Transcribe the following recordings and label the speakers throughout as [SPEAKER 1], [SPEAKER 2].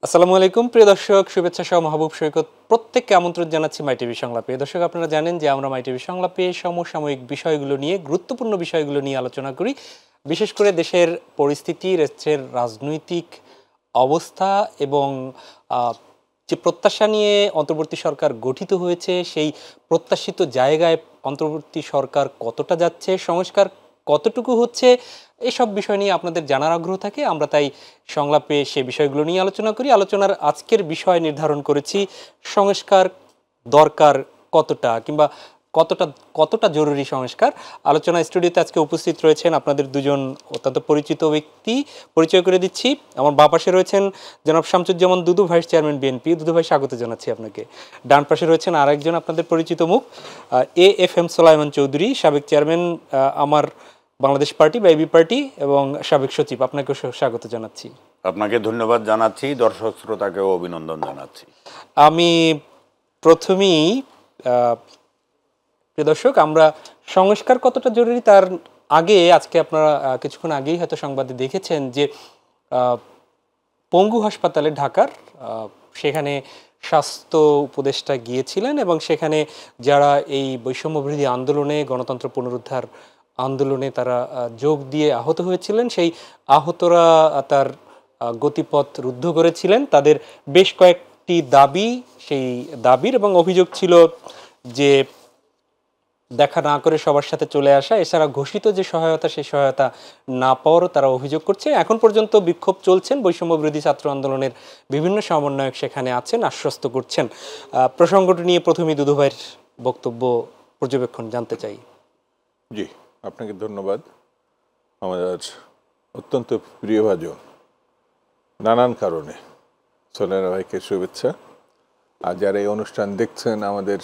[SPEAKER 1] আসসালামু আলাইকুম প্রিয় দর্শক, শুভেচ্ছা সহ মাহবুব সৈকত প্রত্যেককে আমন্ত্রণ জানাচ্ছি মাই টিভি সংলাপে। দর্শক, আপনারা জানেন যে আমরা মাই টিভি সংলাপে সমসাময়িক বিষয়গুলো নিয়ে, গুরুত্বপূর্ণ বিষয়গুলো নিয়ে আলোচনা করি। বিশেষ করে দেশের পরিস্থিতি, দেশের রাজনৈতিক অবস্থা এবং আহ, যে প্রত্যাশা নিয়ে অন্তর্বর্তী সরকার গঠিত হয়েছে, সেই প্রত্যাশিত জায়গায় অন্তর্বর্তী সরকার কতটা যাচ্ছে, সংস্কার কতটুকু হচ্ছে, এসব বিষয় নিয়ে আপনাদের জানার আগ্রহ থাকে। আমরা তাই সংলাপে সে বিষয়গুলো নিয়ে আলোচনা করি। আলোচনার আজকের বিষয় নির্ধারণ করেছি সংস্কার দরকার কতটা, কিংবা কতটা কতটা জরুরি সংস্কার। আলোচনা স্টুডিওতে আজকে উপস্থিত রয়েছেন আপনাদের দুজন অত্যন্ত পরিচিত ব্যক্তি। পরিচয় করে দিচ্ছি। আমার বাঁ পাশে রয়েছেন জনাব শামসুজ্জামান দুদু, ভাইস চেয়ারম্যান বিএনপি। দুদু ভাই, স্বাগত জানাচ্ছি আপনাকে। ডান পাশে রয়েছেন আরেকজন আপনাদের পরিচিত মুখ, এএফএম সোলাইমান চৌধুরী, সাবেক চেয়ারম্যান আমার বাংলাদেশ পার্টি বা এবি পার্টি এবং সাবেক সচিব। আপনাকেও স্বাগত জানাচ্ছি।
[SPEAKER 2] আপনাকে ধন্যবাদ জানাচ্ছি, দর্শক শ্রোতাকেও অভিনন্দন জানাচ্ছি।
[SPEAKER 1] আমি প্রথমেই প্রিয় দর্শক, আমরা সংস্কার কতটা জরুরি তার আগে আজকে আপনারা কিছুক্ষণ আগেই হয়তো সংবাদে দেখেছেন যে পঙ্গু হাসপাতালে ঢাকার সেখানে স্বাস্থ্য উপদেষ্টা গিয়েছিলেন এবং সেখানে যারা এই বৈষম্যবিরোধী আন্দোলনে, গণতন্ত্র পুনরুদ্ধার আন্দোলনে তারা যোগ দিয়ে আহত হয়েছিলেন, সেই আহতরা তার গতিপথ রুদ্ধ করেছিলেন। তাদের বেশ কয়েকটি দাবি, সেই দাবির এবং অভিযোগ ছিল যে দেখা না করে সবার সাথে চলে আসা, এছাড়া ঘোষিত যে সহায়তা, সেই সহায়তা না পাওয়ারও তারা অভিযোগ করছে। এখন পর্যন্ত বিক্ষোভ চলছেন, বৈষম্য বিরোধী ছাত্র আন্দোলনের বিভিন্ন সমন্বয়ক সেখানে আছেন, আশ্বস্ত করছেন। প্রসঙ্গটি নিয়ে প্রথমেই দুদু ভাইয়ের বক্তব্য, পর্যবেক্ষণ জানতে চাই।
[SPEAKER 3] জি, আপনাকে ধন্যবাদ। আমাদের অত্যন্ত প্রিয়ভাজন, নানান কারণে সোনারা ভাইকে শুভেচ্ছা। আর যারা এই অনুষ্ঠান দেখছেন আমাদের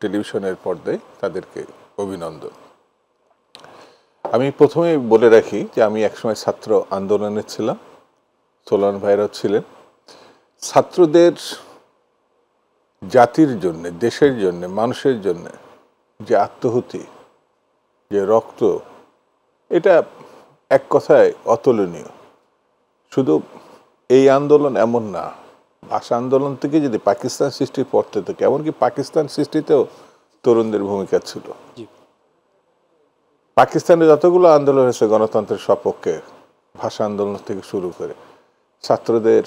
[SPEAKER 3] টেলিভিশনের পর্দায়, তাদেরকে অভিনন্দন। আমি প্রথমে বলে রাখি যে আমি একসময় ছাত্র আন্দোলনে ছিলাম, সোলান ভাইরাও ছিলেন। ছাত্রদের জাতির জন্যে, দেশের জন্যে, মানুষের জন্যে যে আত্মহুতি, যে রক্ত, এটা এক কথায় অতুলনীয়। শুধু এই আন্দোলন এমন না, ভাষা আন্দোলন থেকে যদি পাকিস্তান সৃষ্টির পর থেকে, এমনকি পাকিস্তান সৃষ্টিতেও তরুণদের ভূমিকা ছিল। পাকিস্তানে যতগুলো আন্দোলন হয়েছে গণতন্ত্রের সপক্ষে, ভাষা আন্দোলন থেকে শুরু করে, ছাত্রদের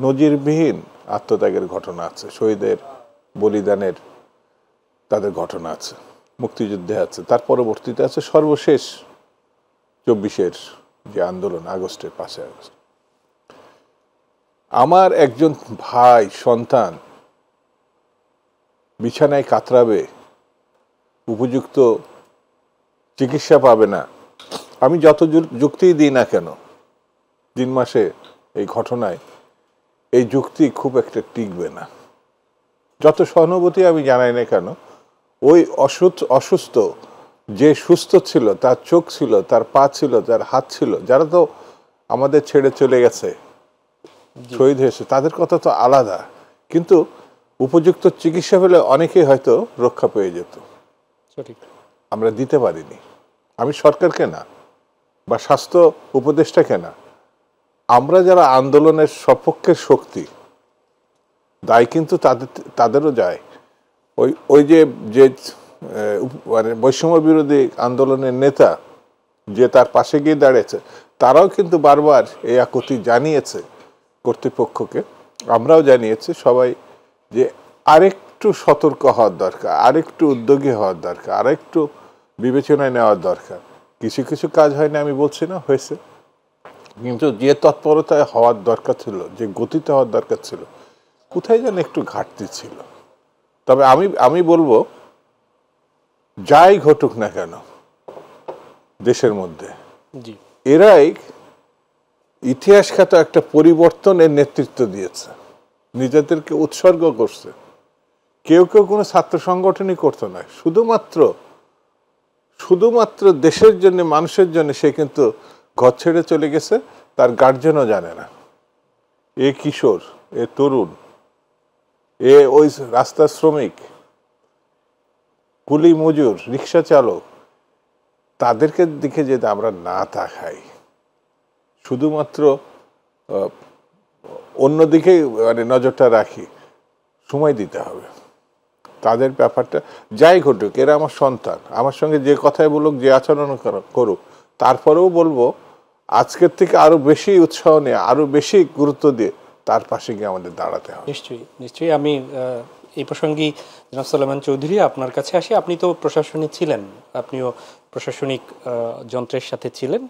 [SPEAKER 3] নজিরবিহীন আত্মত্যাগের ঘটনা আছে, শহীদের বলিদানের তাদের ঘটনা আছে, মুক্তিযুদ্ধে আছে, তার পরবর্তীতে আছে সর্বশেষ 24-এর যে আন্দোলন, আগস্টের 5 আগস্ট। আমার একজন ভাই, সন্তান বিছানায় কাতরাবে, উপযুক্ত চিকিৎসা পাবে না, আমি যত যুক্তিই দিই না কেন 3 মাসে এই ঘটনায়, এই যুক্তি খুব একটা টিকবে না। যত সহানুভূতি আমি জানাই না কেন, ওই অসুস্থ যে সুস্থ ছিল, তার চোখ ছিল, তার পা ছিল, তার হাত ছিল, যারা তো আমাদের ছেড়ে চলে গেছে, শহীদ হয়েছে, তাদের কথা তো আলাদা। কিন্তু উপযুক্ত চিকিৎসা পেলে অনেকেই হয়তো রক্ষা পেয়ে যেত, আমরা দিতে পারিনি। আমি সরকারকে না, বা স্বাস্থ্য উপদেষ্টাকে না, আমরা যারা আন্দোলনের সপক্ষের শক্তি, দায় কিন্তু তাদেরও যায়। ওই যে মানে বৈষম্য বিরোধী আন্দোলনের নেতা যে তার পাশে গিয়ে দাঁড়িয়েছে, তারাও কিন্তু বারবার এই আকুতি জানিয়েছে কর্তৃপক্ষকে, আমরাও জানিয়েছি সবাই, যে আরেকটু সতর্ক হওয়ার দরকার, আরেকটু উদ্যোগী হওয়ার দরকার, আরেকটু বিবেচনায় নেওয়ার দরকার। কিছু কিছু কাজ হয়নি আমি বলছি না, হয়েছে, কিন্তু যে তৎপরতায় হওয়ার দরকার ছিল, যে গতিতে হওয়ার দরকার ছিল, কোথায় যেন একটু ঘাটতি ছিল। তবে আমি বলবো, যাই ঘটুক না কেন দেশের মধ্যে, এরাই ইতিহাস খ্যাত একটা পরিবর্তনের নেতৃত্ব দিয়েছে, নিজেদেরকে উৎসর্গ করছে। কেউ কেউ কোনো ছাত্র সংগঠনই করতো না, শুধুমাত্র দেশের জন্য, মানুষের জন্য সে কিন্তু ঘর ছেড়ে চলে গেছে, তার গার্জেনও জানে না। এ কিশোর, এ তরুণ, এ ওই রাস্তার শ্রমিক, কুলি মজুর, রিক্সা চালক, তাদেরকে দিকে যদি আমরা না তাকাই, শুধুমাত্র অন্যদিকে মানে নজরটা রাখি, সময় দিতে হবে তাদের ব্যাপারটা। যাই ঘটুক, এরা আমার সন্তান, আমার সঙ্গে যে কথাই বলুক, যে আচরণ করুক, তারপরেও বলবো আজকের থেকে আরো বেশি উৎসাহ নিয়ে, আরো বেশি গুরুত্ব দিয়ে তার পাশে গিয়ে আমাদের দাঁড়াতে হবে।
[SPEAKER 1] নিশ্চয়ই নিশ্চয়ই। আমি এই প্রসঙ্গে জনাব সোলায়মান চৌধুরী আপনার কাছে আসি। আপনি তো প্রশাসনে ছিলেন, আপনিও প্রশাসনিক যন্ত্রের সাথে ছিলেন,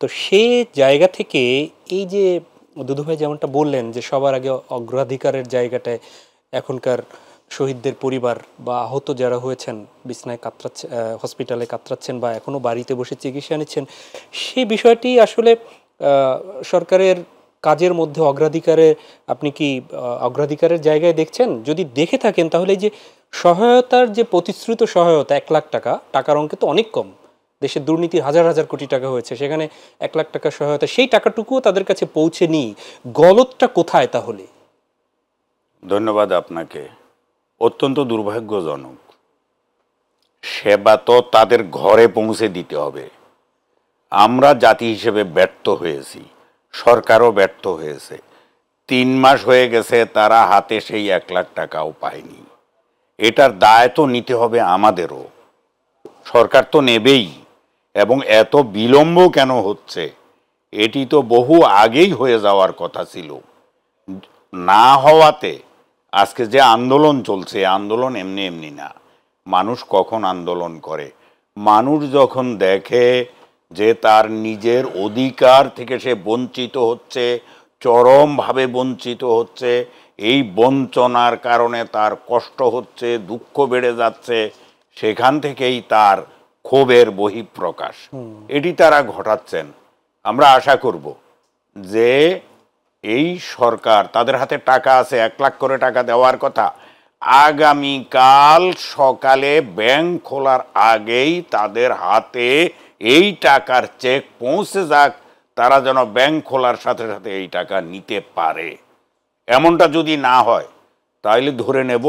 [SPEAKER 1] তো সেই জায়গা থেকে এই যে দুদুভাই যেমনটা বললেন যে সবার আগে অগ্রাধিকারের জায়গাটায় এখনকার শহীদদের পরিবার বা আহত যারা হয়েছেন, বিছনায় কাতরাচ্ছে, হসপিটালে কাতরাচ্ছেন বা এখনও বাড়িতে বসে চিকিৎসা নিচ্ছেন, সেই বিষয়টি আসলে সরকারের কাজের মধ্যে অগ্রাধিকারে আপনি কি অগ্রাধিকারের জায়গায় দেখছেন? যদি দেখে থাকেন তাহলে এই যে সহায়তার যে প্রতিশ্রুত সহায়তা 1 লাখ টাকা, টাকার অঙ্কে তো অনেক কম, দেশের দুর্নীতির হাজার হাজার কোটি টাকা হয়েছে, সেখানে 1 লাখ টাকা সহায়তা, সেই টাকাটুকুও তাদের কাছে পৌঁছে নিই, গলতটা কোথায় তাহলে?
[SPEAKER 2] ধন্যবাদ আপনাকে। অত্যন্ত দুর্ভাগ্যজনক। সেবা তো তাদের ঘরে পৌঁছে দিতে হবে। আমরা জাতি হিসেবে ব্যর্থ হয়েছি, সরকারও ব্যর্থ হয়েছে। 3 মাস হয়ে গেছে, তারা হাতে সেই 1 লাখ টাকাও পায়নি। এটার দায় তো নিতে হবে আমাদেরও। সরকার তো নেবেই, এবং এত বিলম্ব কেন হচ্ছে? এটি তো বহু আগেই হয়ে যাওয়ার কথা ছিল। না হওয়াতে আজকে যে আন্দোলন চলছে, আন্দোলন এমনি এমনি না। মানুষ কখন আন্দোলন করে? মানুষ যখন দেখে যে তার নিজের অধিকার থেকে সে বঞ্চিত হচ্ছে, চরমভাবে বঞ্চিত হচ্ছে, এই বঞ্চনার কারণে তার কষ্ট হচ্ছে, দুঃখ বেড়ে যাচ্ছে, সেখান থেকেই তার ক্ষোভের বহিঃপ্রকাশ। এটি তারা ঘটাচ্ছেন। আমরা আশা করব যে এই সরকার, তাদের হাতে টাকা আছে, 1 লাখ করে টাকা দেওয়ার কথা, আগামীকাল সকালে ব্যাংক খোলার আগেই তাদের হাতে এই টাকার চেক পৌঁছে যাক, তারা যেন ব্যাংক খোলার সাথে সাথে এই টাকা নিতে পারে। এমনটা যদি না হয় তাহলে ধরে নেব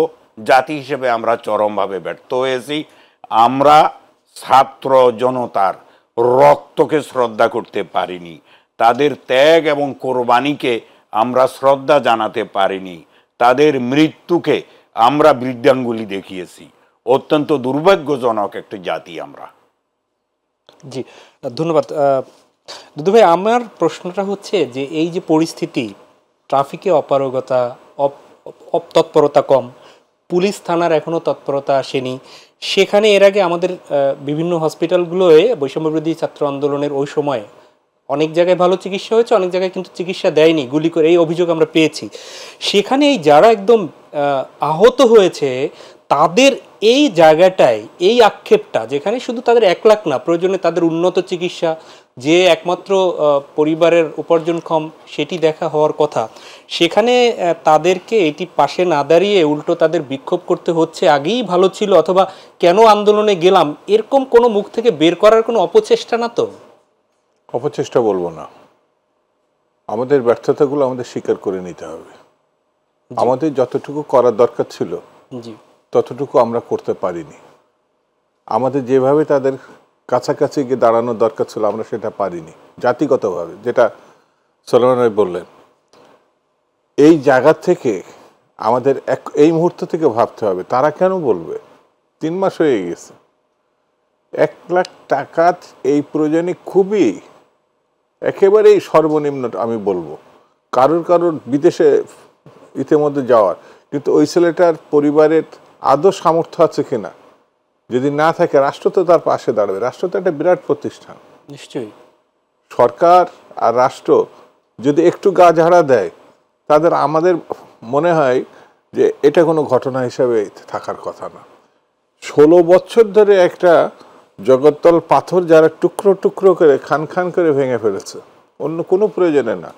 [SPEAKER 2] জাতি হিসেবে আমরা চরমভাবে ব্যর্থ হয়েছি। আমরা ছাত্র জনতার রক্তকে শ্রদ্ধা করতে পারিনি, তাদের ত্যাগ এবং কোরবানিকে আমরা শ্রদ্ধা জানাতে পারিনি, তাদের মৃত্যুকে আমরা বৃদ্ধাঙ্গুলি দেখিয়েছি। অত্যন্ত দুর্ভাগ্যজনক একটা জাতি আমরা।
[SPEAKER 1] জি, ধন্যবাদ। দুদু ভাই, আমার প্রশ্নটা হচ্ছে যে এই যে পরিস্থিতি, ট্রাফিকে অপারগতা, তৎপরতা কম, পুলিশ থানার এখনও তৎপরতা আসেনি, সেখানে এর আগে আমাদের বিভিন্ন হসপিটালগুলোয় বৈষম্যবিরোধী ছাত্র আন্দোলনের ওই সময় অনেক জায়গায় ভালো চিকিৎসা হয়েছে, অনেক জায়গায় কিন্তু চিকিৎসা দেয়নি, গুলি করে, এই অভিযোগ আমরা পেয়েছি। সেখানে এই যারা একদম আহত হয়েছে তাদের এই জায়গাটায় এই আক্ষেপটা, যেখানে শুধু তাদের 1 লাখ না, প্রয়োজনে তাদের উন্নত চিকিৎসা, যে একমাত্র পরিবারের উপার্জনক্ষম সেটি দেখা হওয়ার কথা, সেখানে তাদেরকে এটি পাশে না দাঁড়িয়ে উল্টো তাদের বিক্ষোভ করতে হচ্ছে, আগেই ভালো ছিল, অথবা কেন আন্দোলনে গেলাম, এরকম কোনো মুখ থেকে বের করার কোনো অপচেষ্টা না তো?
[SPEAKER 3] অপচেষ্টা বলবো না, আমাদের ব্যর্থতাগুলো আমাদের স্বীকার করে নিতে হবে। আমাদের যতটুকু করার দরকার ছিল
[SPEAKER 1] জি,
[SPEAKER 3] ততটুকু আমরা করতে পারিনি। আমাদের যেভাবে তাদের কাছাকাছি গিয়ে দাঁড়ানোর দরকার ছিল আমরা সেটা পারিনি জাতিগতভাবে, যেটা সোলায়মান ভাই বললেন। এই জায়গা থেকে আমাদের এই মুহূর্ত থেকে ভাবতে হবে তারা কেন বলবে 3 মাস হয়ে গেছে, 1 লাখ টাকা এই প্রয়োজনে খুবই একেবারেই সর্বনিম্ন আমি বলবো। কারোর কারোর বিদেশে ইতিমধ্যে যাওয়ার, কিন্তু ওই ছেলেটার পরিবারের আদৌ সামর্থ্য আছে কিনা, যদি না থাকে রাষ্ট্র তো তার পাশে দাঁড়াবে। রাষ্ট্র তো একটা বিরাট প্রতিষ্ঠান,
[SPEAKER 1] নিশ্চয়ই।
[SPEAKER 3] সরকার আর রাষ্ট্র যদি একটু গা ঝাড়া দেয় তাদের, আমাদের মনে হয় যে এটা কোনো ঘটনা হিসাবে থাকার কথা না। 16 বছর ধরে একটা জগত্তল পাথর যারা টুকরো টুকরো করে খান খান করে ভেঙে ফেলেছে, অন্য কোনো প্রয়োজনে না,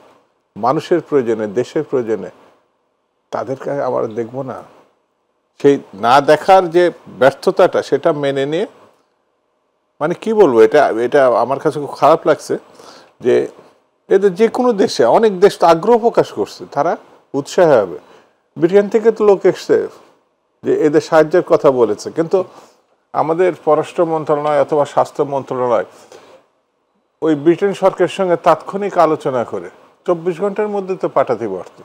[SPEAKER 3] মানুষের প্রয়োজনে, দেশের প্রয়োজনে, তাদেরকে আমরা দেখবো না? সেই না দেখার যে ব্যর্থতাটা, সেটা মেনে নিয়ে, মানে কি বলবো, এটা এটা আমার কাছে খুব খারাপ লাগছে যে এদের যে কোনো দেশে, অনেক দেশ তো আগ্রহ প্রকাশ করছে, তারা উৎসাহ হবে। ব্রিটেন থেকে তো লোক এসছে যে এদের সাহায্যের কথা বলেছে, কিন্তু আমাদের পররাষ্ট্র মন্ত্রণালয় অথবা স্বাস্থ্য মন্ত্রণালয় ওই ব্রিটেন সরকারের সঙ্গে তাৎক্ষণিক আলোচনা করে 24 ঘন্টার মধ্যে তো পাঠাতে পারতো।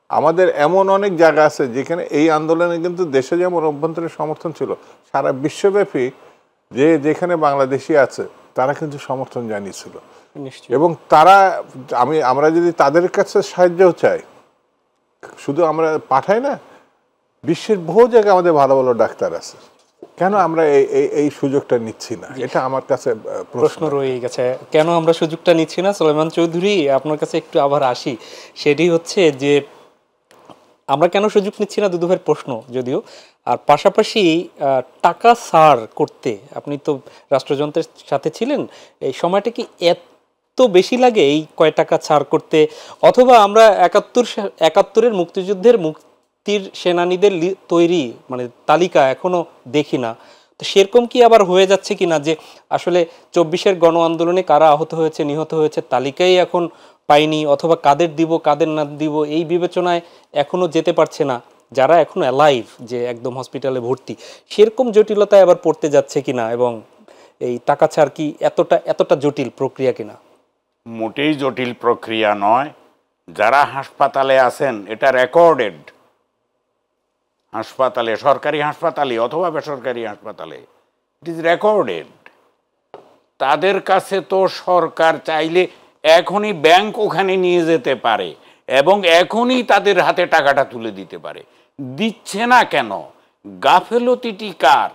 [SPEAKER 3] আমাদের এমন অনেক জায়গা আছে যেখানে এই আন্দোলনে কিন্তু দেশে যেমন অভ্যন্তরীণ সমর্থন ছিল, সারা বিশ্বব্যাপী যে যেখানে বাংলাদেশি আছে তারা কিন্তু সমর্থন জানিয়েছিল।
[SPEAKER 1] নিশ্চয়ই।
[SPEAKER 3] এবং তারা আমরা যদি তাদের কাছে সাহায্য চাই, শুধু আমরা পাঠাই না, বিশ্বের বহু জায়গায় আমাদের ভালো ভালো ডাক্তার আছে, কেন আমরা এই সুযোগটা নিচ্ছি না? এটা আমার কাছে
[SPEAKER 1] প্রশ্ন রয়ে গেছে, কেন আমরা সুযোগটা নিচ্ছি না। সুলাইমান চৌধুরী, আপনার কাছে একটু আবার আসি। সেটি হচ্ছে যে আমরা কেন সুযোগ নিচ্ছি না, দুদু ভাইয়ের প্রশ্ন যদিও। আর পাশাপাশি টাকা ছাড় করতে, আপনি তো রাষ্ট্রযন্ত্রের সাথে ছিলেন, এই সময়টা কি এত বেশি লাগে এই কয় টাকা ছাড় করতে? অথবা আমরা 71-এর মুক্তিযুদ্ধের মুক্তির সেনানীদের তৈরি মানে তালিকা এখনো দেখি না। তো সেরকম কি আবার হয়ে যাচ্ছে কিনা যে আসলে 24-এর গণ আন্দোলনে কারা আহত হয়েছে, নিহত হয়েছে তালিকাই এখন পাইনি, অথবা কাদের দিব কাদের না দিব এই বিবেচনায় এখনো যেতে পারছে না যারা এখনো অ্যালাইভ, যে একদম হসপিটালে ভর্তি, সেরকম জটিলতায় আবার পড়তে যাচ্ছে কিনা, এবং এই টাকা ছাড় কি এতটা জটিল প্রক্রিয়া কিনা?
[SPEAKER 2] মোটেই জটিল প্রক্রিয়া নয়। যারা হাসপাতালে আছেন, এটা রেকর্ডেড। হাসপাতালে, সরকারি হাসপাতালে অথবা বেসরকারি হাসপাতালে, ইট ইজ রেকর্ডেড। তাদের কাছে তো সরকার চাইলে এখনই ব্যাংক ওখানে নিয়ে যেতে পারে এবং এখনই তাদের হাতে টাকাটা তুলে দিতে পারে। দিচ্ছে না কেন? গাফেলতিটি কার?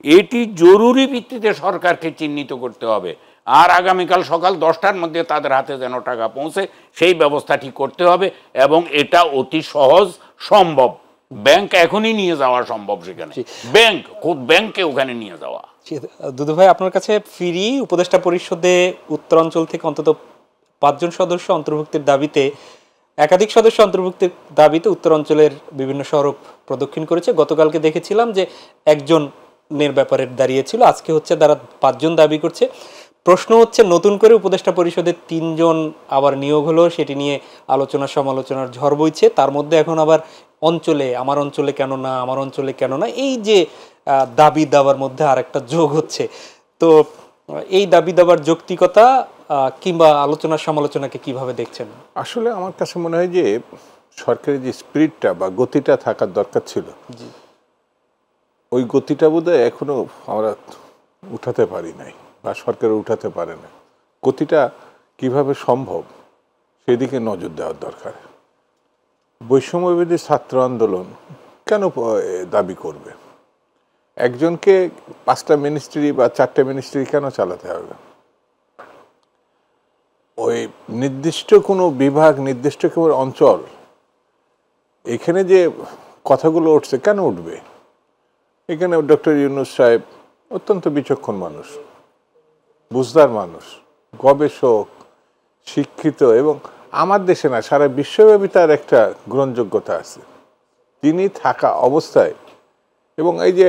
[SPEAKER 2] এটি জরুরি ভিত্তিতে সরকারকে চিহ্নিত করতে হবে। আর আগামীকাল সকাল 10টার মধ্যে তাদের হাতে যেন টাকা পৌঁছে, সেই ব্যবস্থাটি করতে হবে। এবং এটা অতি সহজ সম্ভব। ব্যাংক এখনই নিয়ে যাওয়া সম্ভব সেখানে, ব্যাংকে ওখানে নিয়ে যাওয়া।
[SPEAKER 1] দুদু ভাই, আপনার কাছে ফিরি। উপদেষ্টা পরিষদে উত্তরাঞ্চল থেকে অন্তত 5 জন সদস্য অন্তর্ভুক্তির দাবিতে, একাধিক সদস্য অন্তর্ভুক্তির দাবিতে উত্তরাঞ্চলের বিভিন্ন সড়ক প্রদক্ষিণ করেছে। গতকালকে দেখেছিলাম যে একজনের ব্যাপারে দাঁড়িয়েছিল, আজকে হচ্ছে তারা 5 জন দাবি করছে। প্রশ্ন হচ্ছে, নতুন করে উপদেষ্টা পরিষদের 3 জন আবার নিয়োগ হলো, সেটি নিয়ে আলোচনা সমালোচনার ঝড় বইছে। তার মধ্যে এখন আবার অঞ্চলে, আমার অঞ্চলে কেন না, আমার অঞ্চলে কেন না, এই যে দাবি দাবার মধ্যে আর একটা যোগ হচ্ছে। তো এই দাবি দাবার যৌক্তিকতা কিংবা আলোচনা সমালোচনাকে কিভাবে দেখছেন?
[SPEAKER 3] আসলে আমার কাছে মনে হয় যে সরকারের যে স্পিরিটটা বা গতিটা থাকার দরকার ছিল, ওই গতিটা বোধহয় এখনো আমরা উঠাতে পারি নাই, বা সরকার উঠাতে পারে না। গতিটা কিভাবে সম্ভব সেদিকে নজর দেওয়ার দরকার। বৈষম্যবিরোধী ছাত্র আন্দোলন কেন দাবি করবে? একজনকে 5টা মিনিস্ট্রি বা 4টে মিনিস্ট্রি কেন চালাতে হবে? ওই নির্দিষ্ট কোনো বিভাগ, নির্দিষ্ট কোনো অঞ্চল, এখানে যে কথাগুলো উঠছে কেন উঠবে? এখানে ডক্টর ইউনূস সাহেব অত্যন্ত বিচক্ষণ মানুষ, বুঝদার মানুষ, গবেষক, শিক্ষিত, এবং আমার দেশে না সারা বিশ্বব্যাপী তার একটা গ্রহণযোগ্যতা আছে। তিনি থাকা অবস্থায়, এবং এই যে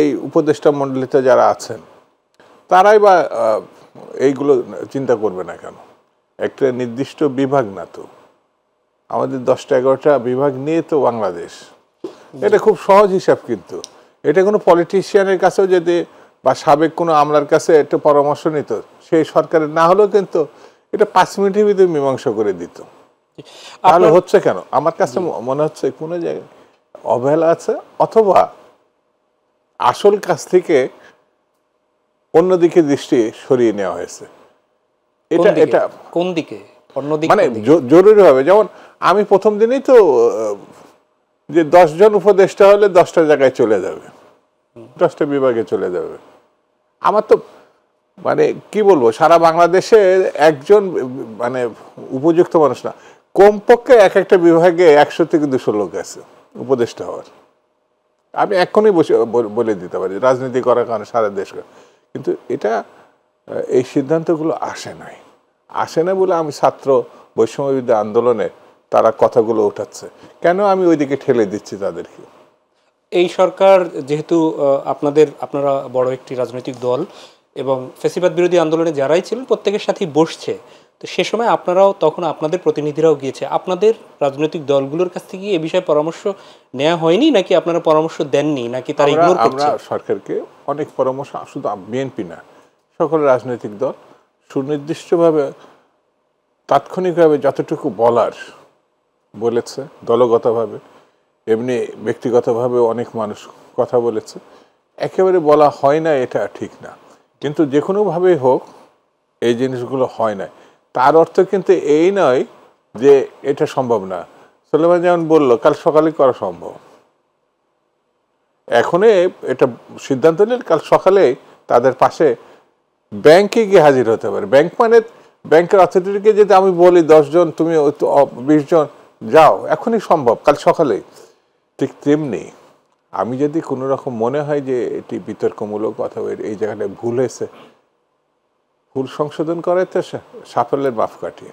[SPEAKER 3] এই উপদেষ্টা মণ্ডলীতে যারা আছেন তারাই বা এইগুলো চিন্তা করবে না কেন? একটা নির্দিষ্ট বিভাগ না তো, আমাদের 10টা-11টা বিভাগ নিয়ে তো বাংলাদেশ। এটা খুব সহজ হিসাব, কিন্তু এটা কোনো পলিটিশিয়ানের কাছেও যদি বা সাবেক কোনো আমলার কাছে একটা পরামর্শ নিত, সেই সরকারের না হলেও কিন্তু এটা 5 মিনিটের ভিতরে মীমাংসা করে দিত। তাহলে হচ্ছে কেন? আমার কাছে মনে হচ্ছে কোনো জায়গায় অবহেলা আছে, অথবা আসল কাজ থেকে অন্যদিকে দৃষ্টি সরিয়ে নেওয়া হয়েছে। এটা
[SPEAKER 1] কোন দিকে?
[SPEAKER 3] মানে জরুরি হবে। যেমন আমি প্রথম দিনেই তো যে 10 জন উপদেষ্টা হলে 10টা জায়গায় চলে যাবে, 10টা বিভাগে চলে যাবে। আমার তো মানে কি বলবো, সারা বাংলাদেশে একজন মানে উপযুক্ত মানুষ না, কমপক্ষে একটা বিভাগে 100 থেকে 200 লোক আছে উপদেষ্টা হওয়ার। আমি এখনই বলে দিতে পারি, রাজনীতি করার কারণে সারা দেশ। কিন্তু এটা এই সিদ্ধান্তগুলো আসে না বলে আমি ছাত্র বৈষম্যবিরোধী আন্দোলনে তারা কথাগুলো উঠাচ্ছে কেন, আমি ওইদিকে ঠেলে দিচ্ছি তাদেরকে।
[SPEAKER 1] এই সরকার যেহেতু আপনারা বড় একটি রাজনৈতিক দল, এবং ফ্যাসিবাদ বিরোধী আন্দোলনে যারাই ছিলেন প্রত্যেকের সাথেই বসছে, তো সে সময় আপনারাও, তখন আপনাদের প্রতিনিধিরাও গিয়েছে, আপনাদের রাজনৈতিক দলগুলোর কাছ থেকে এই বিষয়ে পরামর্শ নেওয়া হয়নি, নাকি আপনারা পরামর্শ দেননি, নাকি তারা ইগনোর করছে?
[SPEAKER 3] আমরা সরকারকে অনেক পরামর্শ, শুধু বিএনপি না, সকল রাজনৈতিক দল সুনির্দিষ্টভাবে তাৎক্ষণিকভাবে যতটুকু বলার বলেছে, দলগতভাবে এমনি ব্যক্তিগতভাবে অনেক মানুষ কথা বলেছে, একেবারে বলা হয় না এটা ঠিক না, কিন্তু যে কোনোভাবেই হোক এই জিনিসগুলো হয় না। তার অর্থ কিন্তু এই নয় যে এটা সম্ভব না। সুলেমান যেমন বলল কাল সকালে করা সম্ভব, এখনই এটা সিদ্ধান্ত নিলে কাল সকালে তাদের পাশে ব্যাংকে গিয়ে হাজির হতে পারে। ব্যাংক মানে ব্যাংকের অথরিটিকে যদি আমি বলি 10 জন, তুমি 20 জন যাও, এখনই সম্ভব, কাল সকালে। ঠিক তেমনি আমি যদি কোনো রকম মনে হয় যে এটি বিতর্কমূলক অথবা এই জায়গাটায় ভুল হয়েছে, ভুল সংশোধন করাই তো সাফল্যের মাপকাঠি,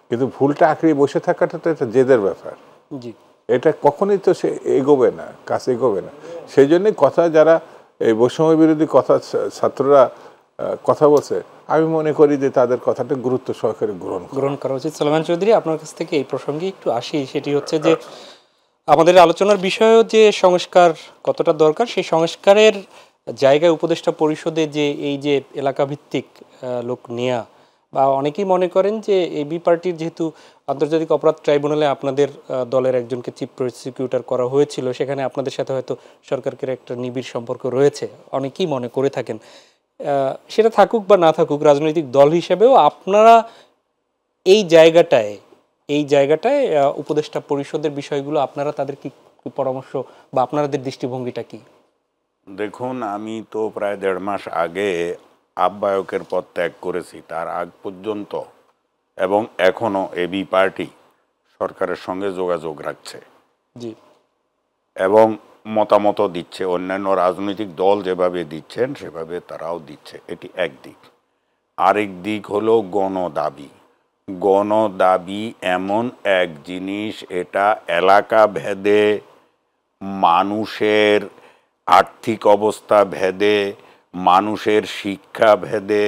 [SPEAKER 3] কিন্তু ভুলটা আঁকড়ে বসে থাকাটা তো একটা জেদের ব্যাপার।
[SPEAKER 1] জি,
[SPEAKER 3] এটা কখনোই তো সে এগোবে না, কাজ এগোবে না। সেই জন্যই কথা যারা এই বৈষম্য বিরোধী কথা ছাত্ররা কথা বলছে, আমি মনে করি যে তাদের কথাটা গুরুত্ব সহকারে গ্রহণ
[SPEAKER 1] করা উচিত। সুলেমান চৌধুরী, আপনার কাছ থেকে এই প্রসঙ্গে একটু আসি। সেটি হচ্ছে যে আমাদের আলোচনার বিষয়ও যে সংস্কার কতটা দরকার, সেই সংস্কারের জায়গায় উপদেষ্টা পরিষদে যে এই যে এলাকা ভিত্তিক লোক নেয়া, বা অনেকেই মনে করেন যে এবি পার্টির যেহেতু আন্তর্জাতিক অপরাধ ট্রাইব্যুনালে আপনাদের দলের একজনকে চিফ প্রসিকিউটর করা হয়েছিল, সেখানে আপনাদের সাথে হয়তো সরকারের একটা নিবিড় সম্পর্ক রয়েছে, অনেকেই মনে করে থাকেন। সেটা থাকুক বা না থাকুক, রাজনৈতিক দল হিসেবেও আপনারা এই জায়গাটায় উপদেষ্টা পরিষদের বিষয়গুলো আপনারা তাদের কি পরামর্শ বা আপনাদের দৃষ্টিভঙ্গিটা কি?
[SPEAKER 2] দেখুন, আমি তো প্রায় 1.5 মাস আগে আহ্বায়কের পদ ত্যাগ করেছি। তার আগ পর্যন্ত এবং এখনো এবি পার্টি সরকারের সঙ্গে যোগাযোগ রাখছে,
[SPEAKER 1] জি,
[SPEAKER 2] এবং মতামত দিচ্ছে। অন্যান্য রাজনৈতিক দল যেভাবে দিচ্ছেন সেভাবে তারাও দিচ্ছে। এটি একদিক। আরেক দিক হলো গণদাবি। গণদাবি এমন এক জিনিস, এটা এলাকা ভেদে, মানুষের আর্থিক অবস্থা ভেদে, মানুষের শিক্ষা ভেদে,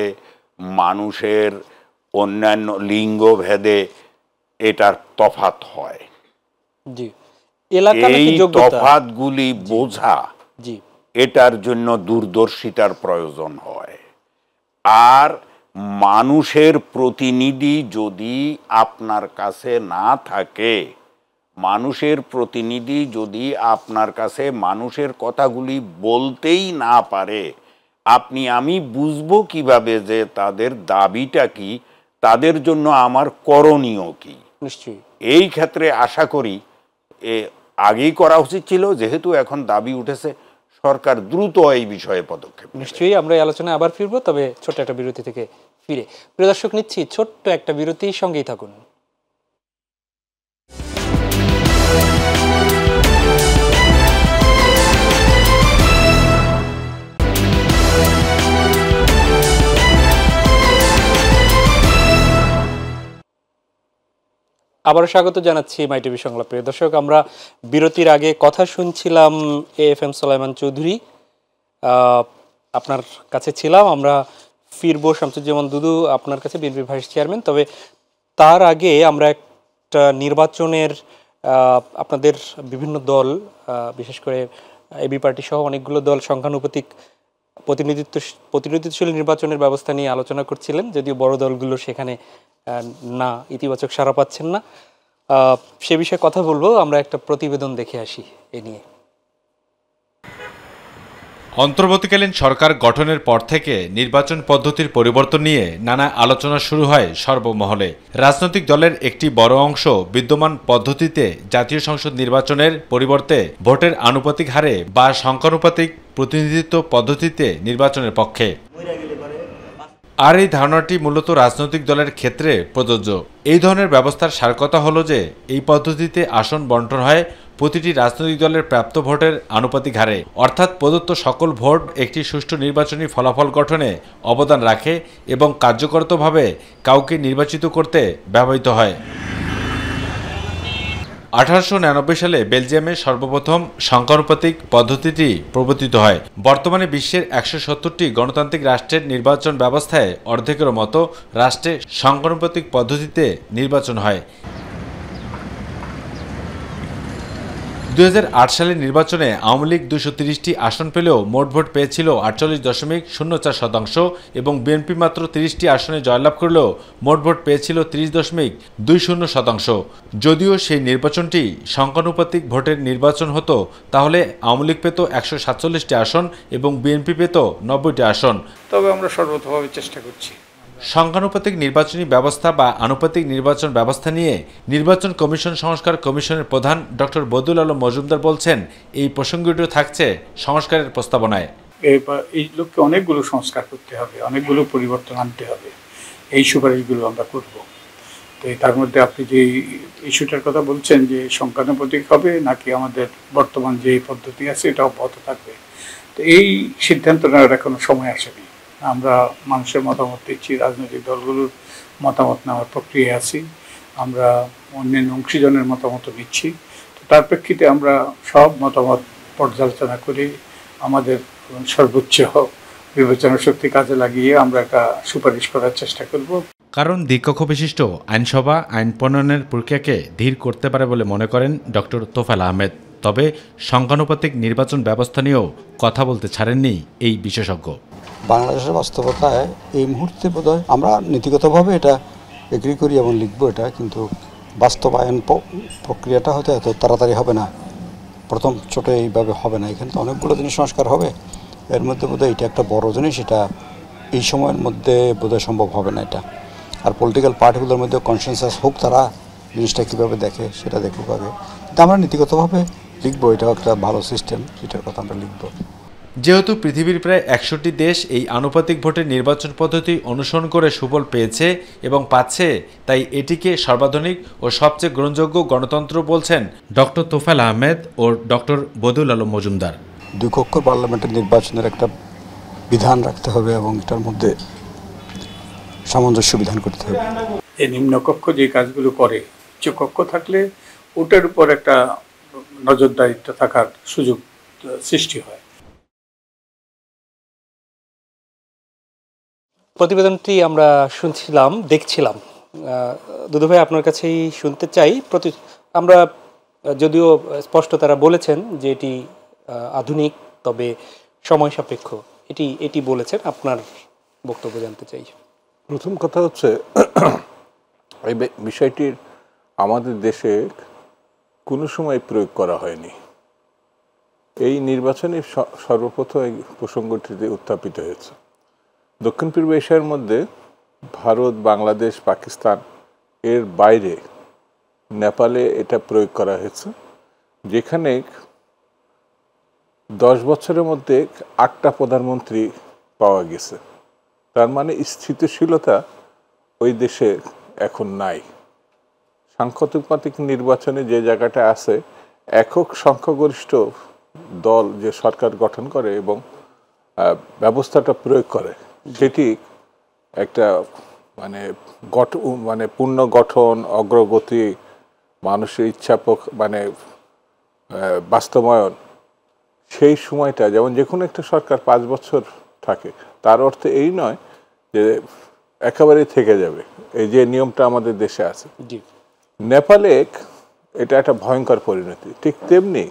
[SPEAKER 2] মানুষের অন্যান্য লিঙ্গ ভেদে এটার তফাৎ হয়।
[SPEAKER 1] জি, এলাকা
[SPEAKER 2] এই
[SPEAKER 1] নাকি যোগ্যতা,
[SPEAKER 2] তফাৎগুলি বোঝা,
[SPEAKER 1] জি,
[SPEAKER 2] এটার জন্য দূরদর্শিতার প্রয়োজন হয়। আর মানুষের প্রতিনিধি যদি আপনার কাছে না থাকে, মানুষের প্রতিনিধি যদি আপনার কাছে মানুষের কথাগুলি বলতেই না পারে, আমি বুঝবো কিভাবে যে তাদের দাবিটা কি, তাদের জন্য আমার করণীয় কি?
[SPEAKER 1] নিশ্চয়ই।
[SPEAKER 2] এই ক্ষেত্রে আশা করি আগেই করা উচিত ছিল। যেহেতু এখন দাবি উঠেছে, সরকার দ্রুত এই বিষয়ে পদক্ষেপ নেবে।
[SPEAKER 1] নিশ্চয়ই আমরা এই আলোচনায় আবার ফিরবো, তবে ছোট্ট একটা বিরতি থেকে ফিরে। প্রিয় দর্শক, নিচ্ছি ছোট্ট একটা বিরতি, সঙ্গেই থাকুন। আবারও স্বাগত জানাচ্ছি মাই টিভি সংলাপে। দর্শক, আমরা বিরতির আগে কথা শুনছিলাম AFM সুলাইমান চৌধুরী, আপনার কাছে ছিলাম। আমরা ফিরবো শামসুজ্জামান দুদু আপনার কাছে, বিএনপি ভাইস চেয়ারম্যান। তবে তার আগে আমরা একটা নির্বাচনের আপনাদের বিভিন্ন দল, বিশেষ করে এবি পার্টি সহ অনেকগুলো দল সংখ্যানুপাতিক প্রতিনিধিত্বশীল নির্বাচনের ব্যবস্থা নিয়ে আলোচনা করছিলেন, যদিও বড় দলগুলো সেখানে না, ইতিবাচক সাড়া পাচ্ছেন না। সে বিষয়ে কথা বলবো। আমরা একটা প্রতিবেদন দেখে আসি এ নিয়ে।
[SPEAKER 4] অন্তর্বর্তীকালীন সরকার গঠনের পর থেকে নির্বাচন পদ্ধতির পরিবর্তন নিয়ে নানা আলোচনা শুরু হয় সর্বমহলে। রাজনৈতিক দলের একটি বড় অংশ বিদ্যমান পদ্ধতিতে জাতীয় সংসদ নির্বাচনের পরিবর্তে ভোটের আনুপাতিক হারে বা সংখ্যানুপাতিক প্রতিনিধিত্ব পদ্ধতিতে নির্বাচনের পক্ষে। আর এই ধারণাটি মূলত রাজনৈতিক দলের ক্ষেত্রে প্রযোজ্য। এই ধরনের ব্যবস্থার সার কথা হলো যে এই পদ্ধতিতে আসন বণ্টন হয় প্রতিটি রাজনৈতিক দলের প্রাপ্ত ভোটের আনুপাতিক হারে, অর্থাৎ প্রদত্ত সকল ভোট একটি সুষ্ঠু নির্বাচনী ফলাফল গঠনে অবদান রাখে এবং কার্যকরভাবে কাউকে নির্বাচিত করতে ব্যবহৃত হয়। 1899 সালে বেলজিয়ামে সর্বপ্রথম সংখ্যানুপাতিক পদ্ধতিটি প্রবর্তিত হয়। বর্তমানে বিশ্বের 170টি গণতান্ত্রিক রাষ্ট্রের নির্বাচন ব্যবস্থায় অর্ধেকেরও মতো রাষ্ট্রে সংখ্যানুপাতিক পদ্ধতিতে নির্বাচন হয়। 2008 সালের নির্বাচনে আওয়ামী লীগ 230টি আসন পেলেও মোট ভোট পেয়েছিল 48.04% এবং বিএনপি মাত্র 30টি আসনে জয়লাভ করলেও মোট ভোট পেয়েছিল 30.20%। যদিও সেই নির্বাচনটি সংখ্যানুপাতিক ভোটের নির্বাচন হতো, তাহলে আওয়ামী লীগ পেত 147টি আসন এবং বিএনপি পেত 90টি আসন।
[SPEAKER 5] তবে আমরা সর্বতভাবে চেষ্টা করছি।
[SPEAKER 4] সংখ্যানুপাতিক নির্বাচনী ব্যবস্থা বা আনুপাতিক নির্বাচন ব্যবস্থা নিয়ে নির্বাচন কমিশন সংস্কার কমিশনের প্রধান ডক্টর বদিউল আলম মজুমদার বলছেন, এই প্রসঙ্গটিও থাকছে সংস্কারের প্রস্তাবনায়।
[SPEAKER 5] এই লক্ষ্যে অনেকগুলো সংস্কার করতে হবে, অনেকগুলো পরিবর্তন আনতে হবে, এই সুপারিশগুলো আমরা করব। তো তার মধ্যে আপনি যে ইস্যুটার কথা বলছেন যে সংখ্যানুপাতিক হবে নাকি আমাদের বর্তমান যে পদ্ধতি আছে এটা অব্যাহত থাকবে, তো এই সিদ্ধান্ত নেওয়ার এখনো সময় আসেনি। আমরা মানুষের মতামত দিচ্ছি, রাজনৈতিক দলগুলোর মতামত নেওয়ার প্রক্রিয়ায় আছি, আমরা অন্যান্য অংশীজনের মতামত নিচ্ছি। তো তার প্রেক্ষিতে আমরা সব মতামত পর্যালোচনা করে আমাদের সর্বোচ্চ বিবেচনা শক্তি কাজে লাগিয়ে আমরা একটা সুপারিশ করার চেষ্টা করব।
[SPEAKER 4] কারণ দ্বিকক্ষ বিশিষ্ট আইনসভা আইন প্রণয়নের প্রক্রিয়াকে ধীর করতে পারে বলে মনে করেন ডক্টর তোফায়েল আহমেদ। তবে সংখ্যানুপাতিক নির্বাচন ব্যবস্থা নিয়েও কথা বলতে ছাড়েননি এই বিশেষজ্ঞ।
[SPEAKER 6] বাংলাদেশের বাস্তবতায় এই মুহূর্তে বোধহয় আমরা নীতিগতভাবে এটা এগ্রি করি এবং লিখবো এটা, কিন্তু বাস্তবায়ন প্রক্রিয়াটা হয়তো এত তাড়াতাড়ি হবে না, প্রথম ছোটো এইভাবে হবে না। এখানে তো অনেকগুলো জিনিস সংস্কার হবে, এর মধ্যে বোধহয় এটা একটা বড় জিনিস, এটা এই সময়ের মধ্যে বোধহয় সম্ভব হবে না এটা। আর পলিটিক্যাল পার্টিগুলোর মধ্যে কনসেনসাস হোক, তারা জিনিসটা কীভাবে দেখে সেটা দেখুক আগে। কিন্তু আমরা নীতিগতভাবে লিখবো, এটাও একটা ভালো সিস্টেম, যেটার কথা আমরা লিখবো।
[SPEAKER 4] যেহেতু পৃথিবীর প্রায় 100টি দেশ এই আনুপাতিক ভোটের নির্বাচন পদ্ধতি অনুসরণ করে সুফল পেয়েছে এবং পাচ্ছে, তাই এটিকে সর্বাধুনিক ও সবচেয়ে গ্রহণযোগ্য গণতন্ত্র বলছেন ডক্টর তোফায়েল আহমেদ ও ডক্টর বদিউল আলম মজুমদার।
[SPEAKER 6] দুই কক্ষ পার্লামেন্টের নির্বাচনের একটা বিধান রাখতে হবে এবং এটার মধ্যে সামঞ্জস্য বিধান করতে হবে।
[SPEAKER 5] এই নিম্নকক্ষ যে কাজগুলো করে, উচ্চকক্ষ থাকলে ওটার উপর একটা নজরদারিত্ব থাকার সুযোগ সৃষ্টি হয়।
[SPEAKER 1] প্রতিবেদনটি আমরা দেখছিলাম। দুদু ভাই, আপনার কাছেই শুনতে চাই। আমরা যদিও স্পষ্ট তারা বলেছেন যে এটি আধুনিক তবে সময় সাপেক্ষ, এটি বলেছেন, আপনার বক্তব্য জানতে চাই।
[SPEAKER 3] প্রথম কথা হচ্ছে, এই বিষয়টির আমাদের দেশে কোনো সময় প্রয়োগ করা হয়নি। এই নির্বাচনে সর্বপ্রথম এই প্রসঙ্গটিতে উত্থাপিত হয়েছে। দক্ষিণ পূর্ব এশিয়ার মধ্যে ভারত, বাংলাদেশ, পাকিস্তান এর বাইরে নেপালে এটা প্রয়োগ করা হয়েছে, যেখানে 10 বছরের মধ্যে 8টা প্রধানমন্ত্রী পাওয়া গেছে। তার মানে স্থিতিশীলতা ওই দেশে এখন নাই। সাংখ্যতিক নির্বাচনে যে জায়গাটা আছে, একক সংখ্যাগরিষ্ঠ দল যে সরকার গঠন করে এবং ব্যবস্থাটা প্রয়োগ করে, সেটি একটা মানে পূর্ণ গঠন, অগ্রগতি, মানুষের ইচ্ছা বাস্তবায়ন, সেই সময়টা যেমন যে কোনো একটা সরকার 5 বছর থাকে, তার অর্থ এই নয় যে একেবারেই থেকে যাবে, এই যে নিয়মটা আমাদের দেশে আছে। নেপালে এটা একটা ভয়ঙ্কর পরিণতি। ঠিক তেমনি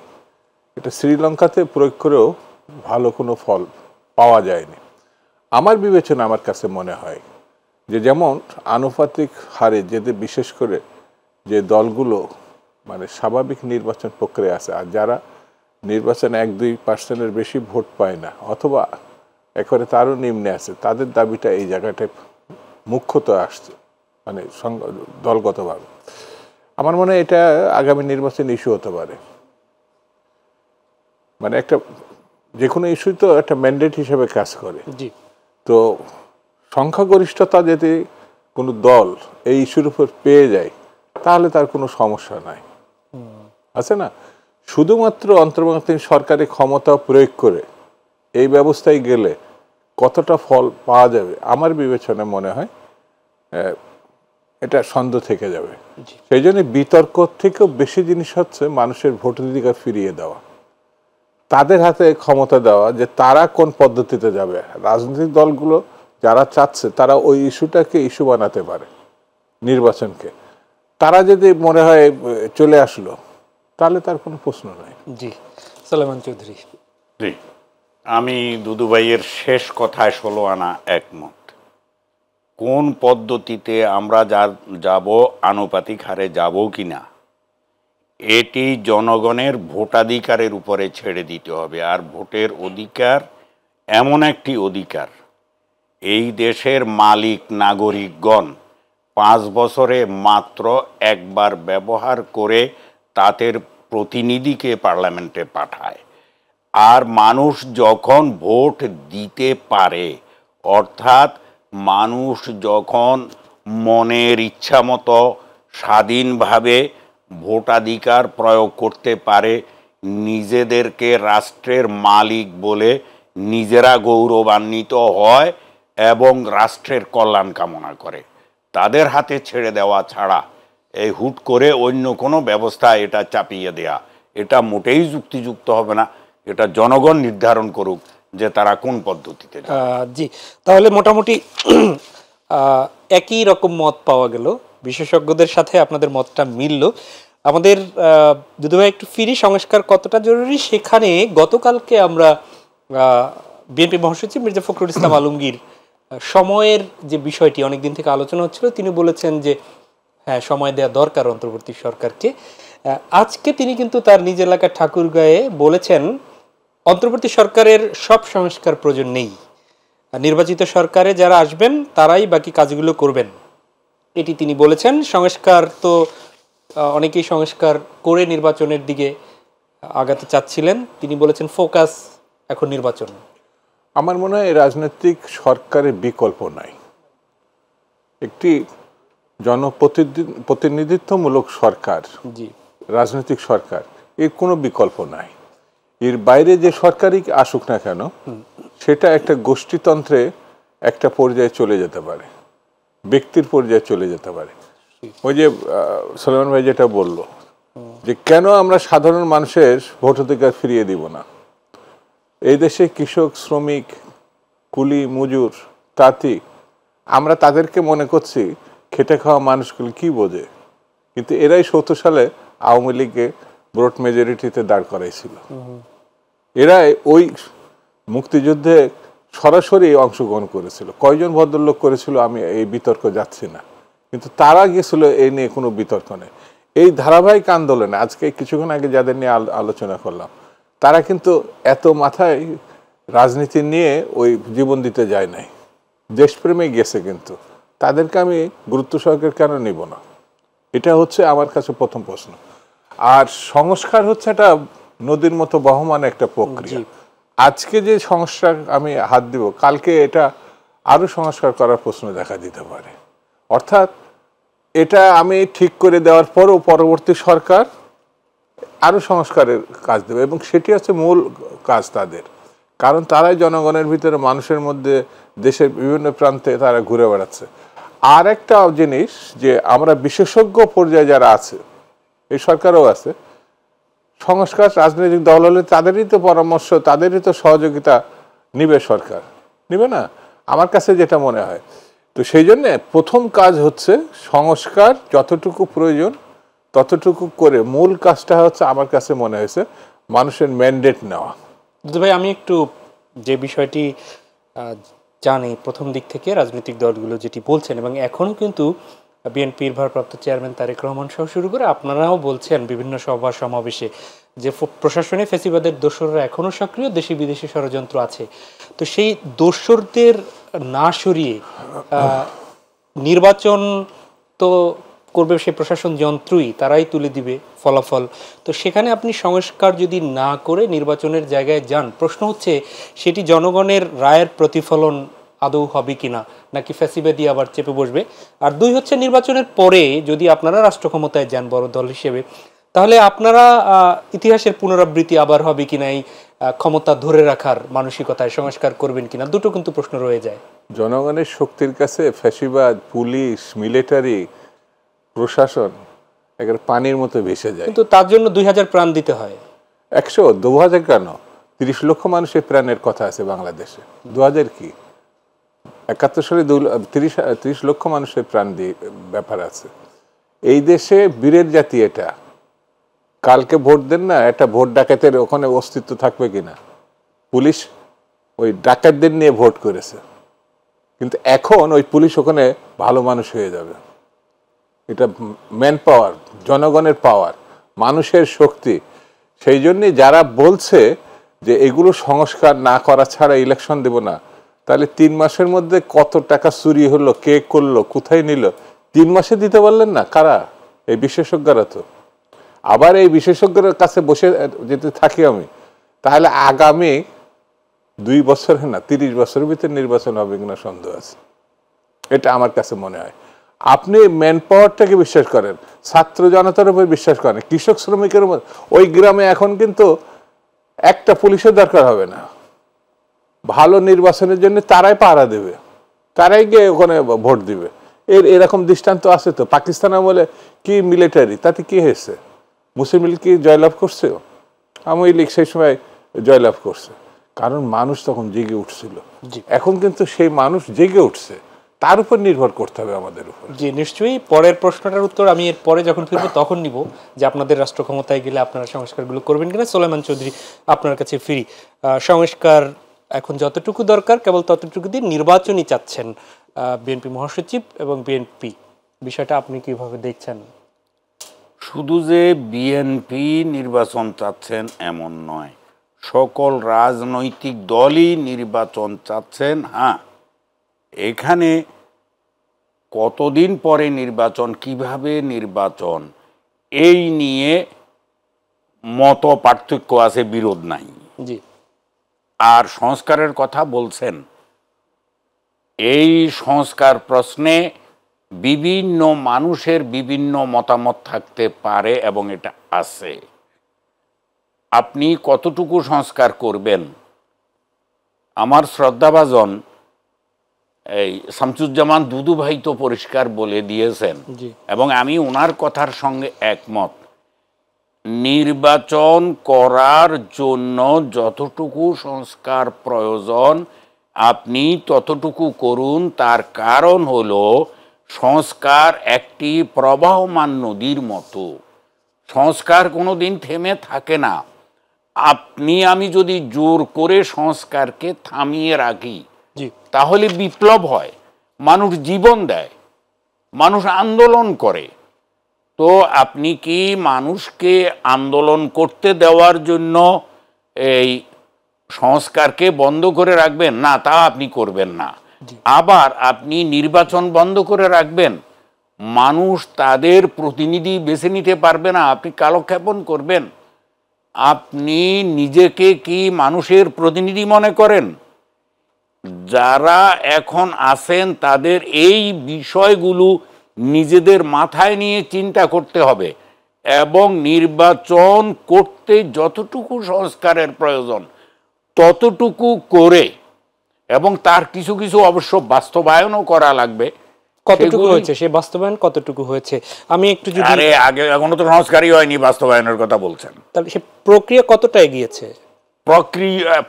[SPEAKER 3] এটা শ্রীলঙ্কাতে প্রয়োগ করেও ভালো কোনো ফল পাওয়া যায়নি। আমার বিবেচনা, আমার কাছে মনে হয় যে যেমন আনুপাতিক হারে যেতে, বিশেষ করে যে দলগুলো স্বাভাবিক নির্বাচন প্রক্রিয়া আছে, আর যারা নির্বাচনে 1-2% বেশি ভোট পায় না অথবা একেবারে তারও নিম্নে আছে, তাদের দাবিটা এই জায়গাটায় মুখ্যত আসছে দলগতভাবে। আমার মনে হয় এটা আগামী নির্বাচন ইস্যু হতে পারে। একটা যে কোনো ইস্যু তো একটা ম্যান্ডেট হিসেবে কাজ করে। তো সংখ্যাগরিষ্ঠতা যদি কোনো দল এই ইস্যুর উপর পেয়ে যায়, তাহলে তার কোনো সমস্যা নাই, আছে না? শুধুমাত্র অন্তর্বর্তীকালীন সরকারের ক্ষমতা প্রয়োগ করে এই ব্যবস্থায় গেলে কতটা ফল পাওয়া যাবে, আমার বিবেচনায় মনে হয় এটা সন্দেহ থেকে যাবে। সেই জন্য বিতর্ক থেকেও বেশি জিনিস হচ্ছে মানুষের ভোটাধিকার ফিরিয়ে দেওয়া, তাদের হাতে ক্ষমতা দেওয়া যে তারা কোন পদ্ধতিতে যাবে। রাজনৈতিক দলগুলো যারা চাচ্ছে, তারা ওই ইস্যুটাকে ইস্যু বানাতে পারে নির্বাচনকে। তারা যদি মনে হয় চলে আসলো তাহলে তার কোনো প্রশ্ন নাই।
[SPEAKER 1] জি, সালেমান চৌধুরী।
[SPEAKER 2] জি, আমি দুদু ভাইয়ের শেষ কথায় 16 আনা একমত। কোন পদ্ধতিতে আমরা যাব, আনুপাতিক হারে যাব কিনা, এটি জনগণের ভোটাধিকারের উপরে ছেড়ে দিতে হবে। আর ভোটের অধিকার এমন একটি অধিকার, এই দেশের মালিক নাগরিকগণ 5 বছরে মাত্র একবার ব্যবহার করে তাদের প্রতিনিধিকে পার্লামেন্টে পাঠায়। আর মানুষ যখন ভোট দিতে পারে, অর্থাৎ মানুষ যখন মনের ইচ্ছা মতো স্বাধীনভাবে ভোটাধিকার প্রয়োগ করতে পারে, নিজেদেরকে রাষ্ট্রের মালিক বলে নিজেরা গৌরবান্বিত হয় এবং রাষ্ট্রের কল্যাণ কামনা করে, তাদের হাতে ছেড়ে দেওয়া ছাড়া এই হুট করে অন্য কোনো ব্যবস্থা এটা চাপিয়ে দেয়া, এটা মোটেই যুক্তিযুক্ত হবে না। এটা জনগণ নির্ধারণ করুক যে তারা কোন পদ্ধতিতে যাবে।
[SPEAKER 1] জি, তাহলে মোটামুটি একই রকম মত পাওয়া গেল, বিশেষজ্ঞদের সাথে আপনাদের মতটা মিলল। আমাদের দুদু ভাই একটু ফিরি, সংস্কার কতটা জরুরি সেখানে গতকালকে আমরা বিএনপি মহাসচিব মির্জা ফখরুল ইসলাম আলমগীর সময়ের যে বিষয়টি অনেকদিন থেকে আলোচনা হচ্ছিল, তিনি বলেছেন যে হ্যাঁ, সময় দেওয়া দরকার অন্তর্বর্তী সরকারকে। আজকে তিনি কিন্তু তার নিজ এলাকার ঠাকুরগাঁয়ে বলেছেন অন্তর্বর্তী সরকারের সব সংস্কার প্রয়োজন নেই, নির্বাচিত সরকারে যারা আসবেন তারাই বাকি কাজগুলো করবেন, এটি তিনি বলেছেন। সংস্কার তো অনেকেই সংস্কার করে নির্বাচনের দিকে আগাতে চাচ্ছিলেন, তিনি বলেছেন ফোকাস এখন নির্বাচন।
[SPEAKER 3] আমার মনে হয় রাজনৈতিক সরকারের বিকল্প নাই। একটি জনপ্রতিনিধিত্বমূলক সরকার,
[SPEAKER 1] জি,
[SPEAKER 3] রাজনৈতিক সরকার, এর কোনো বিকল্প নাই। এর বাইরে যে সরকারই আসুক না কেন, সেটা একটা গোষ্ঠীতন্ত্রে একটা পর্যায়ে চলে যেতে পারে, ব্যক্তির পর্যায়ে চলে যেতে পারে। ওই যে সলেমান ভাই যেটা বলল যে কেন আমরা সাধারণ মানুষের ভোটাধিকার ফিরিয়ে দিব না। এই দেশে কৃষক, শ্রমিক, কুলি, মজুর, তাঁতি, আমরা তাদেরকে মনে করছি খেটে খাওয়া মানুষগুলো কি বোঝে, কিন্তু এরাই 70 সালে আওয়ামী লীগকে ভোট মেজরিটিতে দাঁড় করাইছিল। এরা ওই মুক্তিযুদ্ধে সরাসরি অংশগ্রহণ করেছিল। কয়জন ভদ্রলোক করেছিল আমি এই বিতর্ক যাচ্ছি না, কিন্তু তারা গেছিল এই নিয়ে কোনো বিতর্ক নেই। এই ধারাবাহিক আন্দোলনে আজকে কিছুক্ষণ আগে যাদের নিয়ে আলোচনা করলাম, তারা কিন্তু এত মাথায় রাজনীতি নিয়ে ওই জীবন দিতে যায় নাই, দেশপ্রেমে গেছে। কিন্তু তাদেরকে আমি গুরুত্ব সহকারে কেন নিব না, এটা হচ্ছে আমার কাছে প্রথম প্রশ্ন। আর সংস্কার হচ্ছে একটা নদীর মতো বহমান একটা প্রক্রিয়া। আজকে যে সংস্কার আমি হাত দিব, কালকে এটা আরো সংস্কার করার প্রশ্ন দেখা দিতে পারে। অর্থাৎ এটা আমি ঠিক করে দেওয়ার পরও পরবর্তী সরকার আরো সংস্কারের কাজ দেবে, এবং সেটি হচ্ছে মূল কাজ তাদের। কারণ তারাই জনগণের ভিতরে, মানুষের মধ্যে, দেশের বিভিন্ন প্রান্তে তারা ঘুরে বেড়াচ্ছে। আর একটা জিনিস যে আমরা বিশেষজ্ঞ পর্যায়ে যারা আছে, এই সরকারও আছে, সংস্কার রাজনৈতিক দল হলে তাদেরই তো পরামর্শ, তাদেরই তো সহযোগিতা নিবে সরকার, নিবে না? আমার কাছে যেটা মনে হয়। তো সেই জন্যে প্রথম কাজ হচ্ছে সংস্কার যতটুকু প্রয়োজন ততটুকু করে, মূল কাজটা হচ্ছে আমার কাছে মনে হয়েছে মানুষের ম্যান্ডেট নেওয়া।
[SPEAKER 1] ভাই, আমি একটু যে বিষয়টি জানি প্রথম দিক থেকে রাজনৈতিক দলগুলো যেটি বলছেন, এবং এখনও কিন্তু বিএনপির ভারপ্রাপ্ত চেয়ারম্যান তারেক রহমান সহ শুরু করে আপনারাও বলছেন বিভিন্ন সভা সমাবেশে যে প্রশাসনে ফ্যাসিবাদের দোসররা এখনও সক্রিয়, দেশি বিদেশি ষড়যন্ত্র আছে। তো সেই দোসরদের না সরিয়ে নির্বাচন তো করবে সেই প্রশাসন যন্ত্রই, তারাই তুলে দিবে ফলাফল। তো সেখানে আপনি সংস্কার যদি না করে নির্বাচনের জায়গায় যান, প্রশ্ন হচ্ছে সেটি জনগণের রায়ের প্রতিফলন আদৌ হবে কিনা, নাকি ফ্যাসিবাদী আবার চেপে বসবে। আর দুই হচ্ছে, নির্বাচনের পরে যদি আপনারা রাষ্ট্র ক্ষমতায় যান বড় দল হিসেবে, তাহলে আপনারা ইতিহাসের পুনরাবৃত্তি আবার হবে কিনা, এই ক্ষমতা ধরে রাখার মানসিকতায় সংস্কার করবেন কিনা, দুটো কিন্তু প্রশ্ন রয়ে যায়।
[SPEAKER 3] জনগণের শক্তির কাছে ফ্যাসিবাদ, পুলিশ, মিলিটারি, প্রশাসন একেবারে পানির মতো ভেসে যায়।
[SPEAKER 1] কিন্তু তার জন্য 2000 প্রাণ দিতে হয়।
[SPEAKER 3] 100, 2000 কেন? 30 লক্ষ মানুষের প্রাণের কথা আছে বাংলাদেশে। 2000 কি? 71 সালে 30 লক্ষ মানুষের প্রাণ দিয়ে ব্যাপার আছে। এই দেশে বীরের জাতি এটা, কালকে ভোট দেন না, একটা ভোট ডাকাতের ওখানে অস্তিত্ব থাকবে কিনা? পুলিশ ওই ডাকাতদের নিয়ে ভোট করেছে, কিন্তু এখন ওই পুলিশ ওখানে ভালো মানুষ হয়ে যাবে। এটা ম্যান পাওয়ার, জনগণের পাওয়ার, মানুষের শক্তি। সেই জন্যে যারা বলছে যে এগুলো সংস্কার না করা ছাড়া ইলেকশন দেব না, তাহলে 3 মাসের মধ্যে কত টাকা চুরি হলো, কে করলো, কোথায় নিল, 3 মাসে দিতে পারলেন না? কারা? এই বিশেষজ্ঞরা। তো আবার এই বিশেষজ্ঞের কাছে বসে যেতে থাকি আমি, তাহলে আগামী 2 বছরে না 30 বছরের ভিতরে নির্বাচন হবে কিনা সন্দেহ আছে। এটা আমার কাছে মনে হয়। আপনি ম্যান পাওয়ারটাকে বিশ্বাস করেন, ছাত্র জনতার উপর বিশ্বাস করেন, কৃষক শ্রমিকের উপর। ওই গ্রামে এখন কিন্তু একটা পুলিশের দরকার হবে না, ভালো নির্বাচনের জন্য তারাই পাহারা দেবে, তারাই গিয়ে ওখানে ভোট দিবে। এরকম দৃষ্টান্ত আছে তো। পাকিস্তান আমলে কি মিলিটারি, তাতে কি হয়েছে? মুসলিম লীগ কি জয়লাভ করছে? আওয়ামী লীগ সেই সময় জয়লাভ করছে, কারণ মানুষ তখন জেগে উঠছিল। এখন কিন্তু সেই মানুষ জেগে উঠছে, তার উপর নির্ভর করতে হবে আমাদের উপর।
[SPEAKER 1] জি নিশ্চয়ই। পরের প্রশ্নটার উত্তর আমি এর পরে যখন ফিরবো তখন নিব, যে আপনাদের রাষ্ট্র ক্ষমতায় গেলে আপনারা সংস্কারগুলো করবেন কিনা। সোলাইমান চৌধুরী, আপনার কাছে ফিরি। সংস্কার এখন যতটুকু দরকার কেবল ততটুকু দিয়ে নির্বাচনই চাচ্ছেন বিএনপি মহাসচিব এবং বিএনপি, বিষয়টা আপনি কিভাবে দেখছেন?
[SPEAKER 2] শুধু যে বিএনপি নির্বাচন চাচ্ছেন এমন নয়, সকল রাজনৈতিক দলই নির্বাচন চাচ্ছেন। হ্যাঁ, এখানে কতদিন পরে নির্বাচন, কিভাবে নির্বাচন, এই নিয়ে মত পার্থক্য আছে, বিরোধ নাই।
[SPEAKER 1] জি।
[SPEAKER 2] আর সংস্কারের কথা বলছেন, এই সংস্কার প্রশ্নে বিভিন্ন মানুষের বিভিন্ন মতামত থাকতে পারে এবং এটা আছে। আপনি কতটুকু সংস্কার করবেন, আমার শ্রদ্ধাভাজন এই শামসুজ্জামান দুদু ভাই তো পরিষ্কার বলে দিয়েছেন, এবং আমি ওনার কথার সঙ্গে একমত। নির্বাচন করার জন্য যতটুকু সংস্কার প্রয়োজন আপনি ততটুকু করুন। তার কারণ হলো সংস্কার একটি প্রবাহমান নদীর মতো, সংস্কার কোনো দিন থেমে থাকে না। আমি যদি জোর করে সংস্কারকে থামিয়ে রাখি তাহলে বিপ্লব হয়, মানুষ জীবন দেয়, মানুষ আন্দোলন করে। তো আপনি কি মানুষকে আন্দোলন করতে দেওয়ার জন্য এই সংস্কারকে বন্ধ করে রাখবেন? না, তা আপনি করবেন না। আবার আপনি নির্বাচন বন্ধ করে রাখবেন, মানুষ তাদের প্রতিনিধি বেছে নিতে পারবে না, আপনি কালক্ষেপণ করবেন। আপনি নিজেকে কি মানুষের প্রতিনিধি মনে করেন? যারা এখন আছেন তাদের এই বিষয়গুলো নিজেদের মাথায় নিয়ে চিন্তা করতে হবে, এবং নির্বাচন করতে যতটুকু সংস্কারের প্রয়োজন ততটুকু করে, এবং তার কিছু কিছু অবশ্য বাস্তবায়নও করা লাগবে।
[SPEAKER 1] কতটুকু হয়েছে সে বাস্তবায়ন, কতটুকু হয়েছে আমি একটু যদি
[SPEAKER 2] আগে এখনো তো সংস্কারই হয়নি, বাস্তবায়নের কথা বলছেন,
[SPEAKER 1] তাহলে সে প্রক্রিয়া কতটা এগিয়েছে?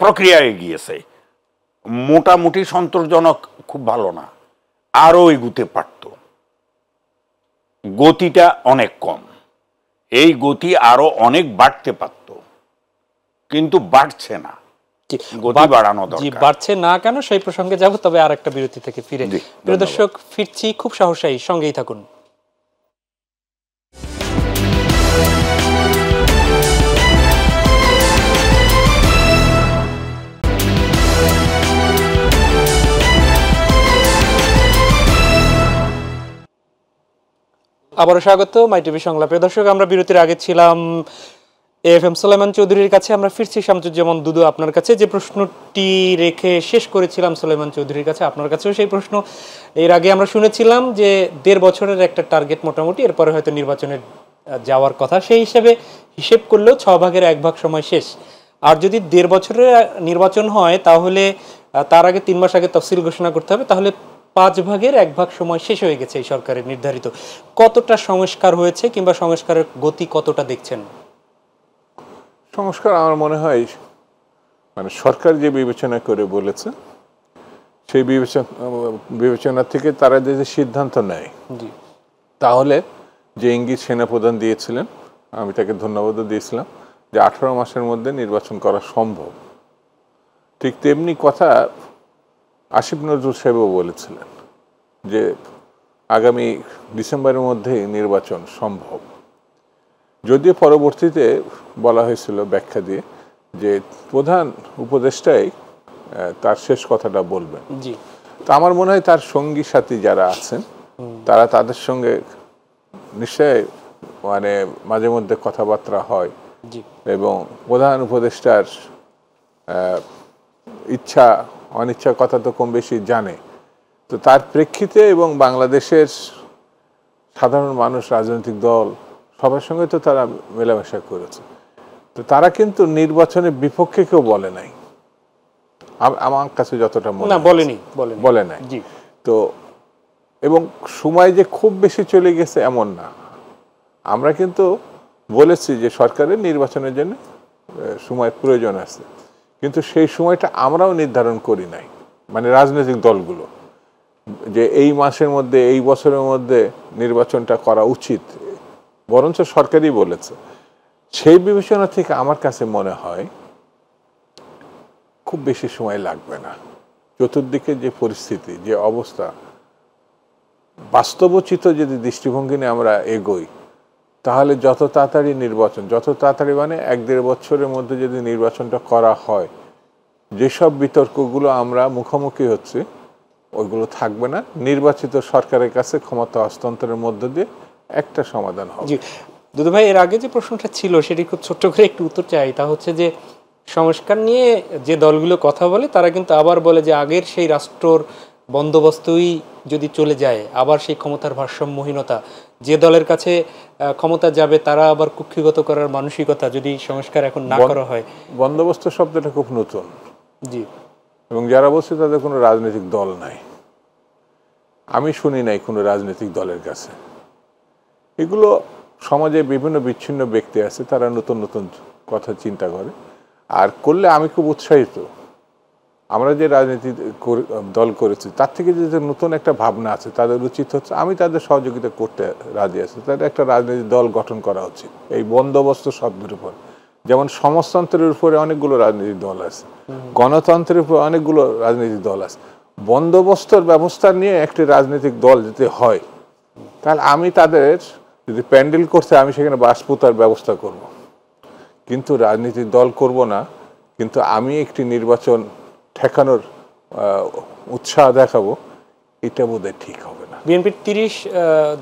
[SPEAKER 2] প্রক্রিয়া এগিয়েছে, মোটামুটি সন্তোষজনক, খুব ভালো না, আরো এগুতে পারত। গতিটা অনেক কম, এই গতি আরো অনেক বাড়তে পারত, কিন্তু বাড়ছে না। গতি বাড়ানো দরকার।
[SPEAKER 1] বাড়ছে না কেন সেই প্রসঙ্গে যাব, তবে আর একটা বিরতি থেকে ফিরে। প্রিয় দর্শক, ফিরছি খুব সাহসী, সঙ্গেই থাকুন। আবারও স্বাগত মাই টিভি সংলাপে। দর্শক, আমরা বিরতির আগে ছিলাম এএফএম সোলাইমান চৌধুরীর কাছে, আমরা ফিরছি শামসুজ্জামান দুদু আপনার কাছে। যে প্রশ্নটি রেখে শেষ করেছিলাম সোলাইমান চৌধুরীর কাছে, আপনার কাছেও সেই প্রশ্ন। এর আগে আমরা শুনেছিলাম যে 1.5 বছরের একটা টার্গেট মোটামুটি, এরপরে হয়তো নির্বাচনে যাওয়ার কথা। সেই হিসেব করলেও 6 ভাগের 1 ভাগ সময় শেষ। আর যদি 1.5 বছরের নির্বাচন হয় তাহলে তার আগে 3 মাস আগে তফসিল ঘোষণা করতে হবে, তাহলে 5 ভাগের 1 ভাগ সময় শেষ হয়ে গেছে এই সরকারের নির্ধারিত। কতটা সংস্কার হয়েছে কিংবা সংস্কারের গতি কতটা দেখছেন?
[SPEAKER 3] সংস্কার আমার মনে হয় মানে সরকার যে বিবেচনা করে বলেছে সেই বিবেচনা থেকে তারা যে সিদ্ধান্ত নেয়, তাহলে যে ইঙ্গিত সেনাপ্রধান দিয়েছিলেন আমি তাকে ধন্যবাদও দিয়েছিলাম যে 18 মাসের মধ্যে নির্বাচন করা সম্ভব। ঠিক তেমনি কথা আসিফ নজরুল সাহেবও বলেছিলেন যে আগামী ডিসেম্বরের মধ্যে নির্বাচন সম্ভব। যদিও পরবর্তীতে বলা হয়েছিল ব্যাখ্যা দিয়ে যে প্রধান উপদেষ্টাই তার শেষ কথাটা বলবেন।
[SPEAKER 1] জি,
[SPEAKER 3] তো আমার মনে হয় তার সঙ্গী সাথী যারা আছেন তারা তাদের সঙ্গে নিশ্চয় মানে মাঝে মধ্যে কথাবার্তা হয়
[SPEAKER 1] জি,
[SPEAKER 3] এবং প্রধান উপদেষ্টার ইচ্ছা অনিচ্ছার কথা তো কম বেশি জানে। তো তার প্রেক্ষিতে এবং বাংলাদেশের সাধারণ মানুষ, রাজনৈতিক দল সবার সঙ্গে তো তারা মেলামেশা করেছে। তো তারা কিন্তু নির্বাচনের বিপক্ষে কেউ বলে নাই, আমার কাছে যতটা মনে
[SPEAKER 1] না
[SPEAKER 3] হয়।
[SPEAKER 1] বলেনি,
[SPEAKER 3] বলে নাই।
[SPEAKER 1] জি,
[SPEAKER 3] তো এবং সময় যে খুব বেশি চলে গেছে এমন না। আমরা কিন্তু বলেছি যে সরকারের নির্বাচনের জন্য সময় প্রয়োজন আছে, কিন্তু সেই সময়টা আমরাও নির্ধারণ করি নাই, মানে রাজনৈতিক দলগুলো, যে এই মাসের মধ্যে এই বছরের মধ্যে নির্বাচনটা করা উচিত, বরঞ্চ সরকারই বলেছে। সেই বিবেচনা থেকে আমার কাছে মনে হয় খুব বেশি সময় লাগবে না। চতুর্দিকে যে পরিস্থিতি, যে অবস্থা, বাস্তবোচিত যদি দৃষ্টিভঙ্গি নিয়ে আমরা এগোই তাহলে যত তাড়াতাড়ি নির্বাচন, যত তাড়াতাড়ি মানে 1-1.5 বছরের মধ্যে যদি নির্বাচনটা করা হয়, যেসব বিতর্কগুলো আমরা মুখোমুখি হচ্ছে ওইগুলো থাকবে না। নির্বাচিত সরকারের কাছে ক্ষমতা হস্তান্তরের মধ্য দিয়ে একটা সমাধান হবে।
[SPEAKER 1] জি। দুদু ভাই, এর আগে যে প্রশ্নটা ছিল সেটি খুব ছোট্ট করে একটু উত্তর চাই। তা হচ্ছে যে সংস্কার নিয়ে যে দলগুলো কথা বলে তারা কিন্তু আবার বলে যে আগের সেই রাষ্ট্রর বন্দোবস্তই যদি চলে যায়, আবার সেই ক্ষমতার ভারসাম্যহীনতা, যে দলের কাছে ক্ষমতা যাবে তারা আবার কুক্ষিগত করার মানসিকতা যদি সংস্কার এখন না করা হয়।
[SPEAKER 3] বন্দোবস্ত শব্দটা খুব নতুন,
[SPEAKER 1] জি,
[SPEAKER 3] এবং যারা বলছে তাদের কোনো রাজনৈতিক দল নাই। আমি শুনি নাই কোনো রাজনৈতিক দলের কাছে। এগুলো সমাজে বিভিন্ন বিচ্ছিন্ন ব্যক্তি আছে, তারা নতুন নতুন কথা চিন্তা করে আর করলে আমি খুব উৎসাহিত। আমরা যে রাজনীতি দল করেছি তার থেকে যে নতুন একটা ভাবনা আছে, তাদের উচিত হচ্ছে, আমি তাদের সহযোগিতা করতে রাজি আছি, তাদের একটা রাজনৈতিক দল গঠন করা উচিত এই বন্দোবস্ত শব্দের উপর। যেমন সমাজতন্ত্রের উপরে অনেকগুলো রাজনৈতিক দল আছে, গণতন্ত্রের উপরে অনেকগুলো রাজনৈতিক দল আছে। বন্দোবস্তর ব্যবস্থা নিয়ে একটি রাজনৈতিক দল যদি হয় তাহলে আমি তাদের যদি প্যান্ডেল করতে আমি সেখানে বাসপুতার ব্যবস্থা করব, কিন্তু রাজনৈতিক দল করব না। কিন্তু আমি একটি নির্বাচন ঠেকানোর উৎসাহ দেখাবো, এটা বোধহয় ঠিক হবে না।
[SPEAKER 1] বিএনপির 30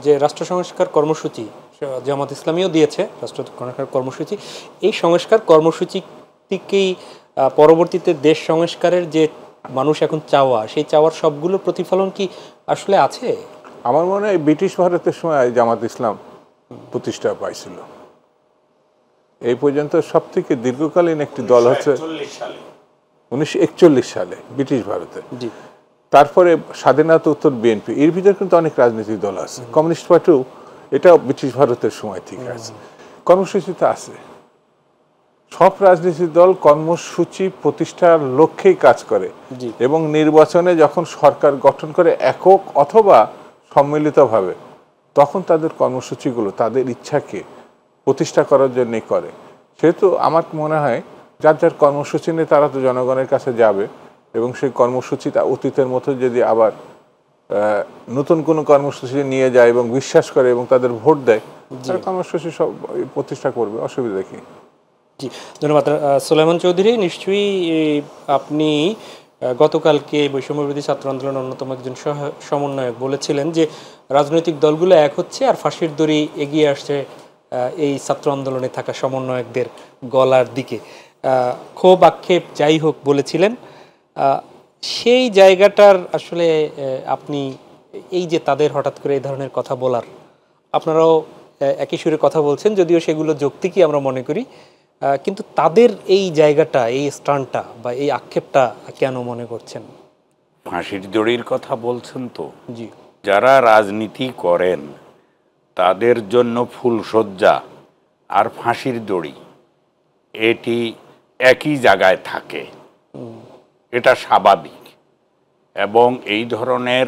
[SPEAKER 1] যে রাষ্ট্র সংস্কার কর্মসূচি জামাত ইসলামীও দিয়েছে, রাষ্ট্র সংস্কার কর্মসূচি, এই সংস্কার কর্মসূচি থেকেই পরবর্তীতে দেশ সংস্কারের যে মানুষ এখন চাওয়া, সেই চাওয়ার সবগুলোর প্রতিফলন কি আসলে আছে?
[SPEAKER 3] আমার মনে হয় ব্রিটিশ ভারতের সময় জামাত ইসলাম প্রতিষ্ঠা পাইছিল। এই পর্যন্ত সব থেকে দীর্ঘকালীন একটি দল হচ্ছে 1941 সালে ব্রিটিশ ভারতে।
[SPEAKER 1] জি,
[SPEAKER 3] তারপরে স্বাধীনতা উত্তর বিএনপি, এর ভিতরে কিন্তু অনেক রাজনৈতিক দল আছে। কমিউনিস্ট পার্টিও এটাও ব্রিটিশ ভারতের সময় থেকে আছে, কর্মসূচিতে আছে। সব রাজনৈতিক দল কর্মসূচি প্রতিষ্ঠার লক্ষ্যেই কাজ করে
[SPEAKER 1] জি,
[SPEAKER 3] এবং নির্বাচনে যখন সরকার গঠন করে একক অথবা সম্মিলিতভাবে, তখন তাদের কর্মসূচিগুলো তাদের ইচ্ছাকে প্রতিষ্ঠা করার জন্যই করে। সেহেতু আমার মনে হয় যার যার কর্মসূচি নিয়ে তারা তো জনগণের কাছে যাবে এবং সেই কর্মসূচিটা অতীতের মতো যদি আবার নতুন কোনো কর্মসূচি নিয়ে যায় এবং বিশ্বাস করে এবং তাদের ভোট দেয়, তারা কর্মসূচি সব প্রতিষ্ঠা করবে, অসুবিধা কি?
[SPEAKER 1] জি, ধন্যবাদ। সুলাইমান চৌধুরী, নিশ্চয়ই আপনি গতকালকে বৈষম্যবিরোধী ছাত্র আন্দোলনের অন্যতম একজন সমন্বয়ক বলেছিলেন যে রাজনৈতিক দলগুলো এক হচ্ছে আর ফাঁসির দড়ি এগিয়ে আসছে এই ছাত্র আন্দোলনে থাকা সমন্বয়কদের গলার দিকে। ক্ষোভ আক্ষেপ যাই হোক বলেছিলেন, সেই জায়গাটার আসলে আপনি এই যে তাদের হঠাৎ করে এই ধরনের কথা বলার, আপনারাও একই সুরে কথা বলছেন, যদিও সেগুলো যৌক্তিকই আমরা মনে করি, কিন্তু তাদের এই জায়গাটা, এই স্টানটা বা এই আক্ষেপটা কেন মনে করছেন?
[SPEAKER 2] ফাঁসির দড়ির কথা বলছেন তো,
[SPEAKER 1] জি,
[SPEAKER 2] যারা রাজনীতি করেন তাদের জন্য ফুলশয্যা আর ফাঁসির দড়ি এটি একই জায়গায় থাকে, এটা স্বাভাবিক। এবং এই ধরনের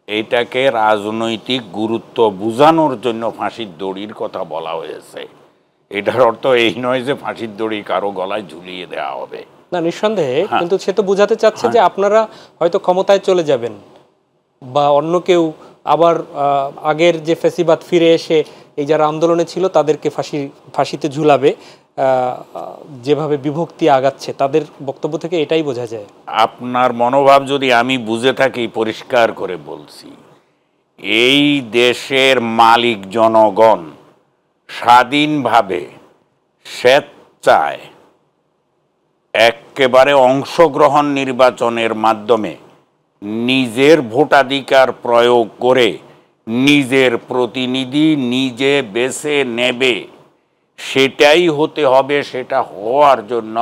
[SPEAKER 2] এইটাকে রাজনৈতিক গুরুত্ব বোঝানোর জন্য ফাঁসির দড়ির কথা বলা হয়েছে। এটার অর্থ এই নয় যে ফাঁসির দড়ি কারো গলায় ঝুলিয়ে দেওয়া হবে।
[SPEAKER 1] না, নিঃসন্দেহে, কিন্তু সে তো বোঝাতে চাচ্ছে যে আপনারা হয়তো ক্ষমতায় চলে যাবেন বা অন্য কেউ আবার আগের যে ফ্যাসিবাদ ফিরে এসে এই যারা আন্দোলনে ছিল তাদেরকে ফাঁসিতে ঝুলাবে, যেভাবে বিভক্তি আগাচ্ছে তাদের বক্তব্য থেকে এটাই বোঝা যায়।
[SPEAKER 2] আপনার মনোভাব যদি আমি বুঝে থাকি, পরিষ্কার করে বলছি, এই দেশের মালিক জনগণ স্বাধীনভাবে স্বেচ্ছায় একেবারে অংশগ্রহণ নির্বাচনের মাধ্যমে নিজের ভোটাধিকার প্রয়োগ করে নিজের প্রতিনিধি নিজে বেছে নেবে, সেটাই হতে হবে। সেটা হওয়ার জন্য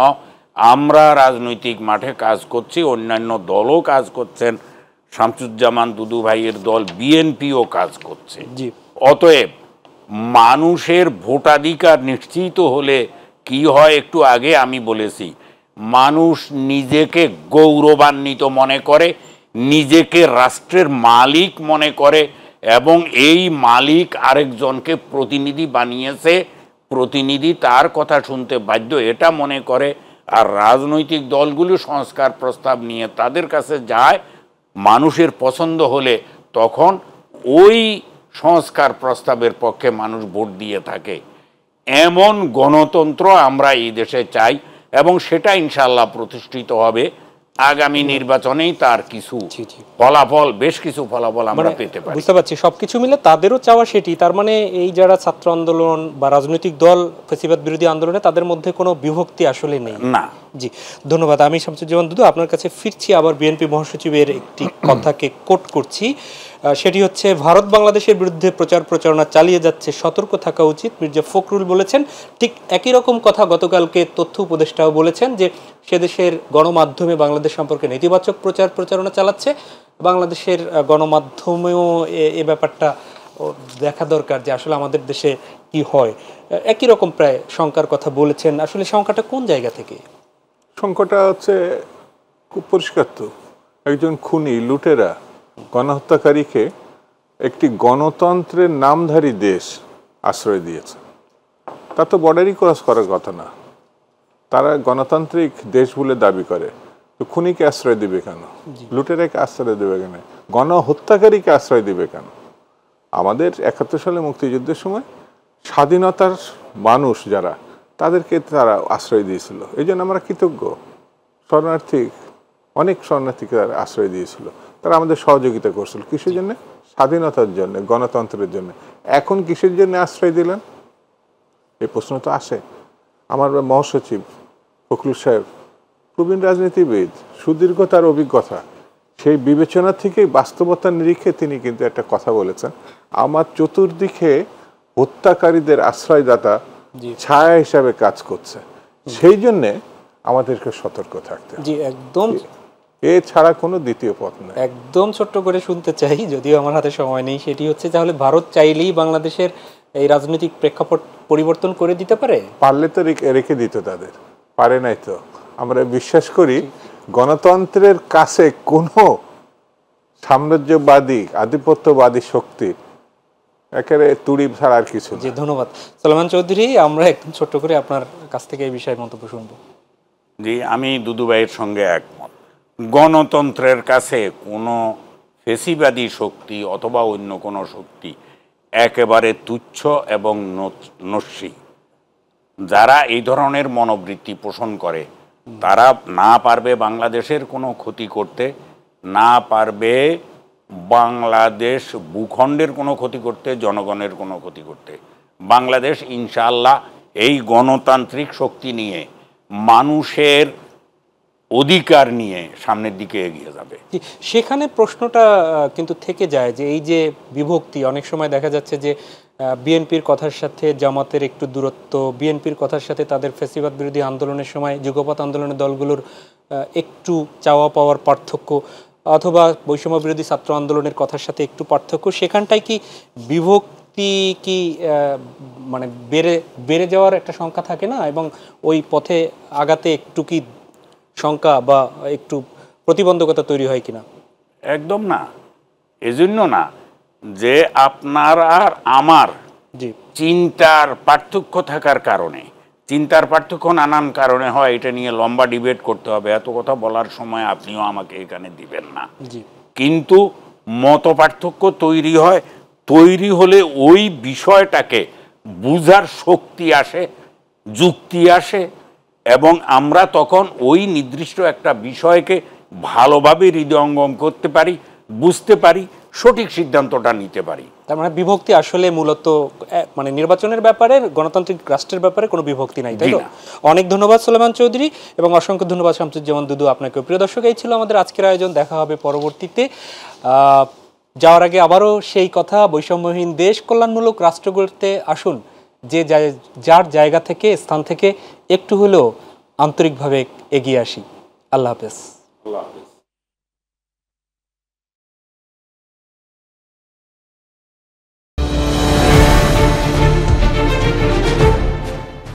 [SPEAKER 2] আমরা রাজনৈতিক মাঠে কাজ করছি, অন্যান্য দলও কাজ করছেন, শামসুজ্জামান দুদু ভাইয়ের দল বিএনপিও কাজ করছে। অতএব মানুষের ভোটাধিকার নিশ্চিত হলে কি হয়, একটু আগে আমি বলেছি, মানুষ নিজেকে গৌরবান্বিত মনে করে, নিজেকে রাষ্ট্রের মালিক মনে করে, এবং এই মালিক আরেকজনকে প্রতিনিধি বানিয়েছে, প্রতিনিধি তার কথা শুনতে বাধ্য, এটা মনে করে। আর রাজনৈতিক দলগুলো সংস্কার প্রস্তাব নিয়ে তাদের কাছে যায়, মানুষের পছন্দ হলে তখন ওই সংস্কার প্রস্তাবের পক্ষে মানুষ ভোট দিয়ে থাকে। এমন গণতন্ত্র আমরা এই দেশে চাই, এবং সেটা ইনশাআল্লাহ প্রতিষ্ঠিত হবে। আগামী নির্বাচনেই তার কিছু ফলাফল, বেশ কিছু ফলাফল আমরা পেতে পারি।
[SPEAKER 1] বুঝতে পারছি, সবকিছু মিলে তাদেরও চাওয়া সেটি। তার মানে এই যারা ছাত্র আন্দোলন বা রাজনৈতিক দল ফ্যাসিবাদ বিরোধী আন্দোলনে, তাদের মধ্যে কোনো বিভক্তি আসলে নেই।
[SPEAKER 2] না।
[SPEAKER 1] জি, ধন্যবাদ। আমি শামসুজ্জামান দুদু আপনার কাছে ফিরছি, আবার বিএনপি মহাসচিবের একটি কথাকে কোট করছি। সেটি হচ্ছে, ভারত বাংলাদেশের বিরুদ্ধে প্রচার প্রচারণা চালিয়ে যাচ্ছে, সতর্ক থাকা উচিত, মির্জা ফখরুল বলেছেন। ঠিক একই রকম কথা গতকালকে তথ্য উপদেষ্টাও বলেছেন যে সে দেশের গণমাধ্যমে বাংলাদেশ সম্পর্কে নেতিবাচক প্রচার প্রচারণা চালাচ্ছে। বাংলাদেশের গণমাধ্যমেও এ ব্যাপারটা দেখা দরকার যে আসলে আমাদের দেশে কি হয়। একই রকম প্রায় শঙ্কার কথা বলেছেন। আসলে শঙ্কাটা কোন জায়গা থেকে?
[SPEAKER 3] শঙ্কাটা হচ্ছে খুব পরিষ্কার, তো একজন খুনি লুটেরা গণহত্যাকারীকে একটি গণতন্ত্রের নামধারী দেশ আশ্রয় দিয়েছে। তা তো বর্ডারই ক্রস করার কথা না। তারা গণতান্ত্রিক দেশ বলে দাবি করে, তো খুনিকে আশ্রয় দিবে কেন? লুটেরাকে আশ্রয় দেবে কেন? গণহত্যাকারীকে আশ্রয় দিবে কেন? আমাদের ৭১ সালে মুক্তিযুদ্ধের সময় স্বাধীনতার মানুষ যারা, তাদেরকে তারা আশ্রয় দিয়েছিল। এই জন্য আমরা কৃতজ্ঞ। শরণার্থী, অনেক শরণার্থীকে তারা আশ্রয় দিয়েছিল, তারা আমাদের সহযোগিতা করছিল। কিসের জন্য? স্বাধীনতার জন্য, গণতন্ত্রের জন্য। এখন কিসের জন্য আশ্রয় দিলেন? এই প্রশ্ন তো আসে। আমার মহাসচিব ফখরুল সাহেব প্রবীণ রাজনীতিবিদ, সুদীর্ঘ তার অভিজ্ঞতা, সেই বিবেচনা থেকেই বাস্তবতার নিরিখে তিনি কিন্তু একটা কথা বলেছেন, আমার চতুর্দিকে হত্যাকারীদের আশ্রয়দাতা ছায়া হিসাবে কাজ করছে, সেই জন্যে আমাদেরকে সতর্ক থাকতে হবে।
[SPEAKER 1] জি, একদম।
[SPEAKER 3] এ ছাড়া কোনো দ্বিতীয় পথ নেই।
[SPEAKER 1] একদম ছোট্ট করে শুনতে চাই, যদিও আমার হাতে সময় নেই। সেটি হচ্ছে, তাহলে ভারত চাইলেই বাংলাদেশের এই রাজনৈতিক প্রেক্ষাপট পরিবর্তন করে দিতে পারে?
[SPEAKER 3] পারলে তো রেখে দিত, তাদের পারে নাই তো। আমরা বিশ্বাস করি গণতন্ত্রের কাছে কোনো সাম্রাজ্যবাদী আধিপত্যবাদী শক্তি একেবারে তুড়ি ছাড়া আর কিছু।
[SPEAKER 1] জি, ধন্যবাদ সলমান চৌধুরী। আমরা একদম ছোট্ট করে আপনার কাছ থেকে এই বিষয়ে মন্তব্য শুনবো।
[SPEAKER 2] জি, আমি দুদু ভাইয়ের সঙ্গে একমত। গণতন্ত্রের কাছে কোনো ফেসিবাদী শক্তি অথবা অন্য কোনো শক্তি একেবারে তুচ্ছ এবং নস্যি। যারা এই ধরনের মনোবৃত্তি পোষণ করে, তারা না পারবে বাংলাদেশের কোনো ক্ষতি করতে, না পারবে বাংলাদেশ ভূখণ্ডের কোনো ক্ষতি করতে, জনগণের কোনো ক্ষতি করতে। বাংলাদেশ ইনশাআল্লাহ এই গণতান্ত্রিক শক্তি নিয়ে, মানুষের অধিকার নিয়ে সামনের দিকে এগিয়ে যাবে।
[SPEAKER 1] সেখানে প্রশ্নটা কিন্তু থেকে যায় যে এই যে বিভক্তি, অনেক সময় দেখা যাচ্ছে যে বিএনপির কথার সাথে জামাতের একটু দূরত্ব, বিএনপির কথার সাথে তাদের ফ্যাসিবাদ বিরোধী আন্দোলনের সময় যুগপৎ আন্দোলনের দলগুলোর একটু চাওয়া পাওয়ার পার্থক্য, অথবা বৈষম্য বিরোধী ছাত্র আন্দোলনের কথার সাথে একটু পার্থক্য, সেখানটায় কি বিভক্তি কি মানে বেড়ে যাওয়ার একটা সংখ্যা থাকে না? এবং ওই পথে আগাতে একটু কি শঙ্কা বা একটু প্রতিবন্ধকতা তৈরি হয় কিনা?
[SPEAKER 2] একদম না। এজন্য না যে আপনার আর আমার চিন্তার পার্থক্য থাকার কারণে, চিন্তার পার্থক্য নানান কারণে হয়, এটা নিয়ে লম্বা ডিবেট করতে হবে, এত কথা বলার সময় আপনিও আমাকে এখানে দিবেন না। কিন্তু মত পার্থক্য তৈরি হয়, তৈরি হলে ওই বিষয়টাকে বুঝার শক্তি আসে, যুক্তি আসে, এবং আমরা তখন ওই নির্দিষ্ট একটা বিষয়কে ভালোভাবে হৃদয়ঙ্গম করতে পারি, বুঝতে পারি, সঠিক সিদ্ধান্তটা নিতে পারি।
[SPEAKER 1] তার মানে বিভক্তি আসলে মূলত মানে নির্বাচনের ব্যাপারে, গণতান্ত্রিক রাষ্ট্রের ব্যাপারে কোনো বিভক্তি নাই, তাই তো? অনেক ধন্যবাদ সুলেমান চৌধুরী, এবং অসংখ্য ধন্যবাদ শামসুজ্জামান দুদু আপনাকে। প্রিয় দর্শক, এই ছিল আমাদের আজকের আয়োজন। দেখা হবে পরবর্তীতে। যাওয়ার আগে আবারও সেই কথা, বৈষম্যহীন দেশ, কল্যাণমূলক রাষ্ট্র গড়তে আসুন, যে যার জায়গা থেকে, স্থান থেকে একটু হলেও আন্তরিকভাবে এগিয়ে আসি। আল্লাহ হাফেজ।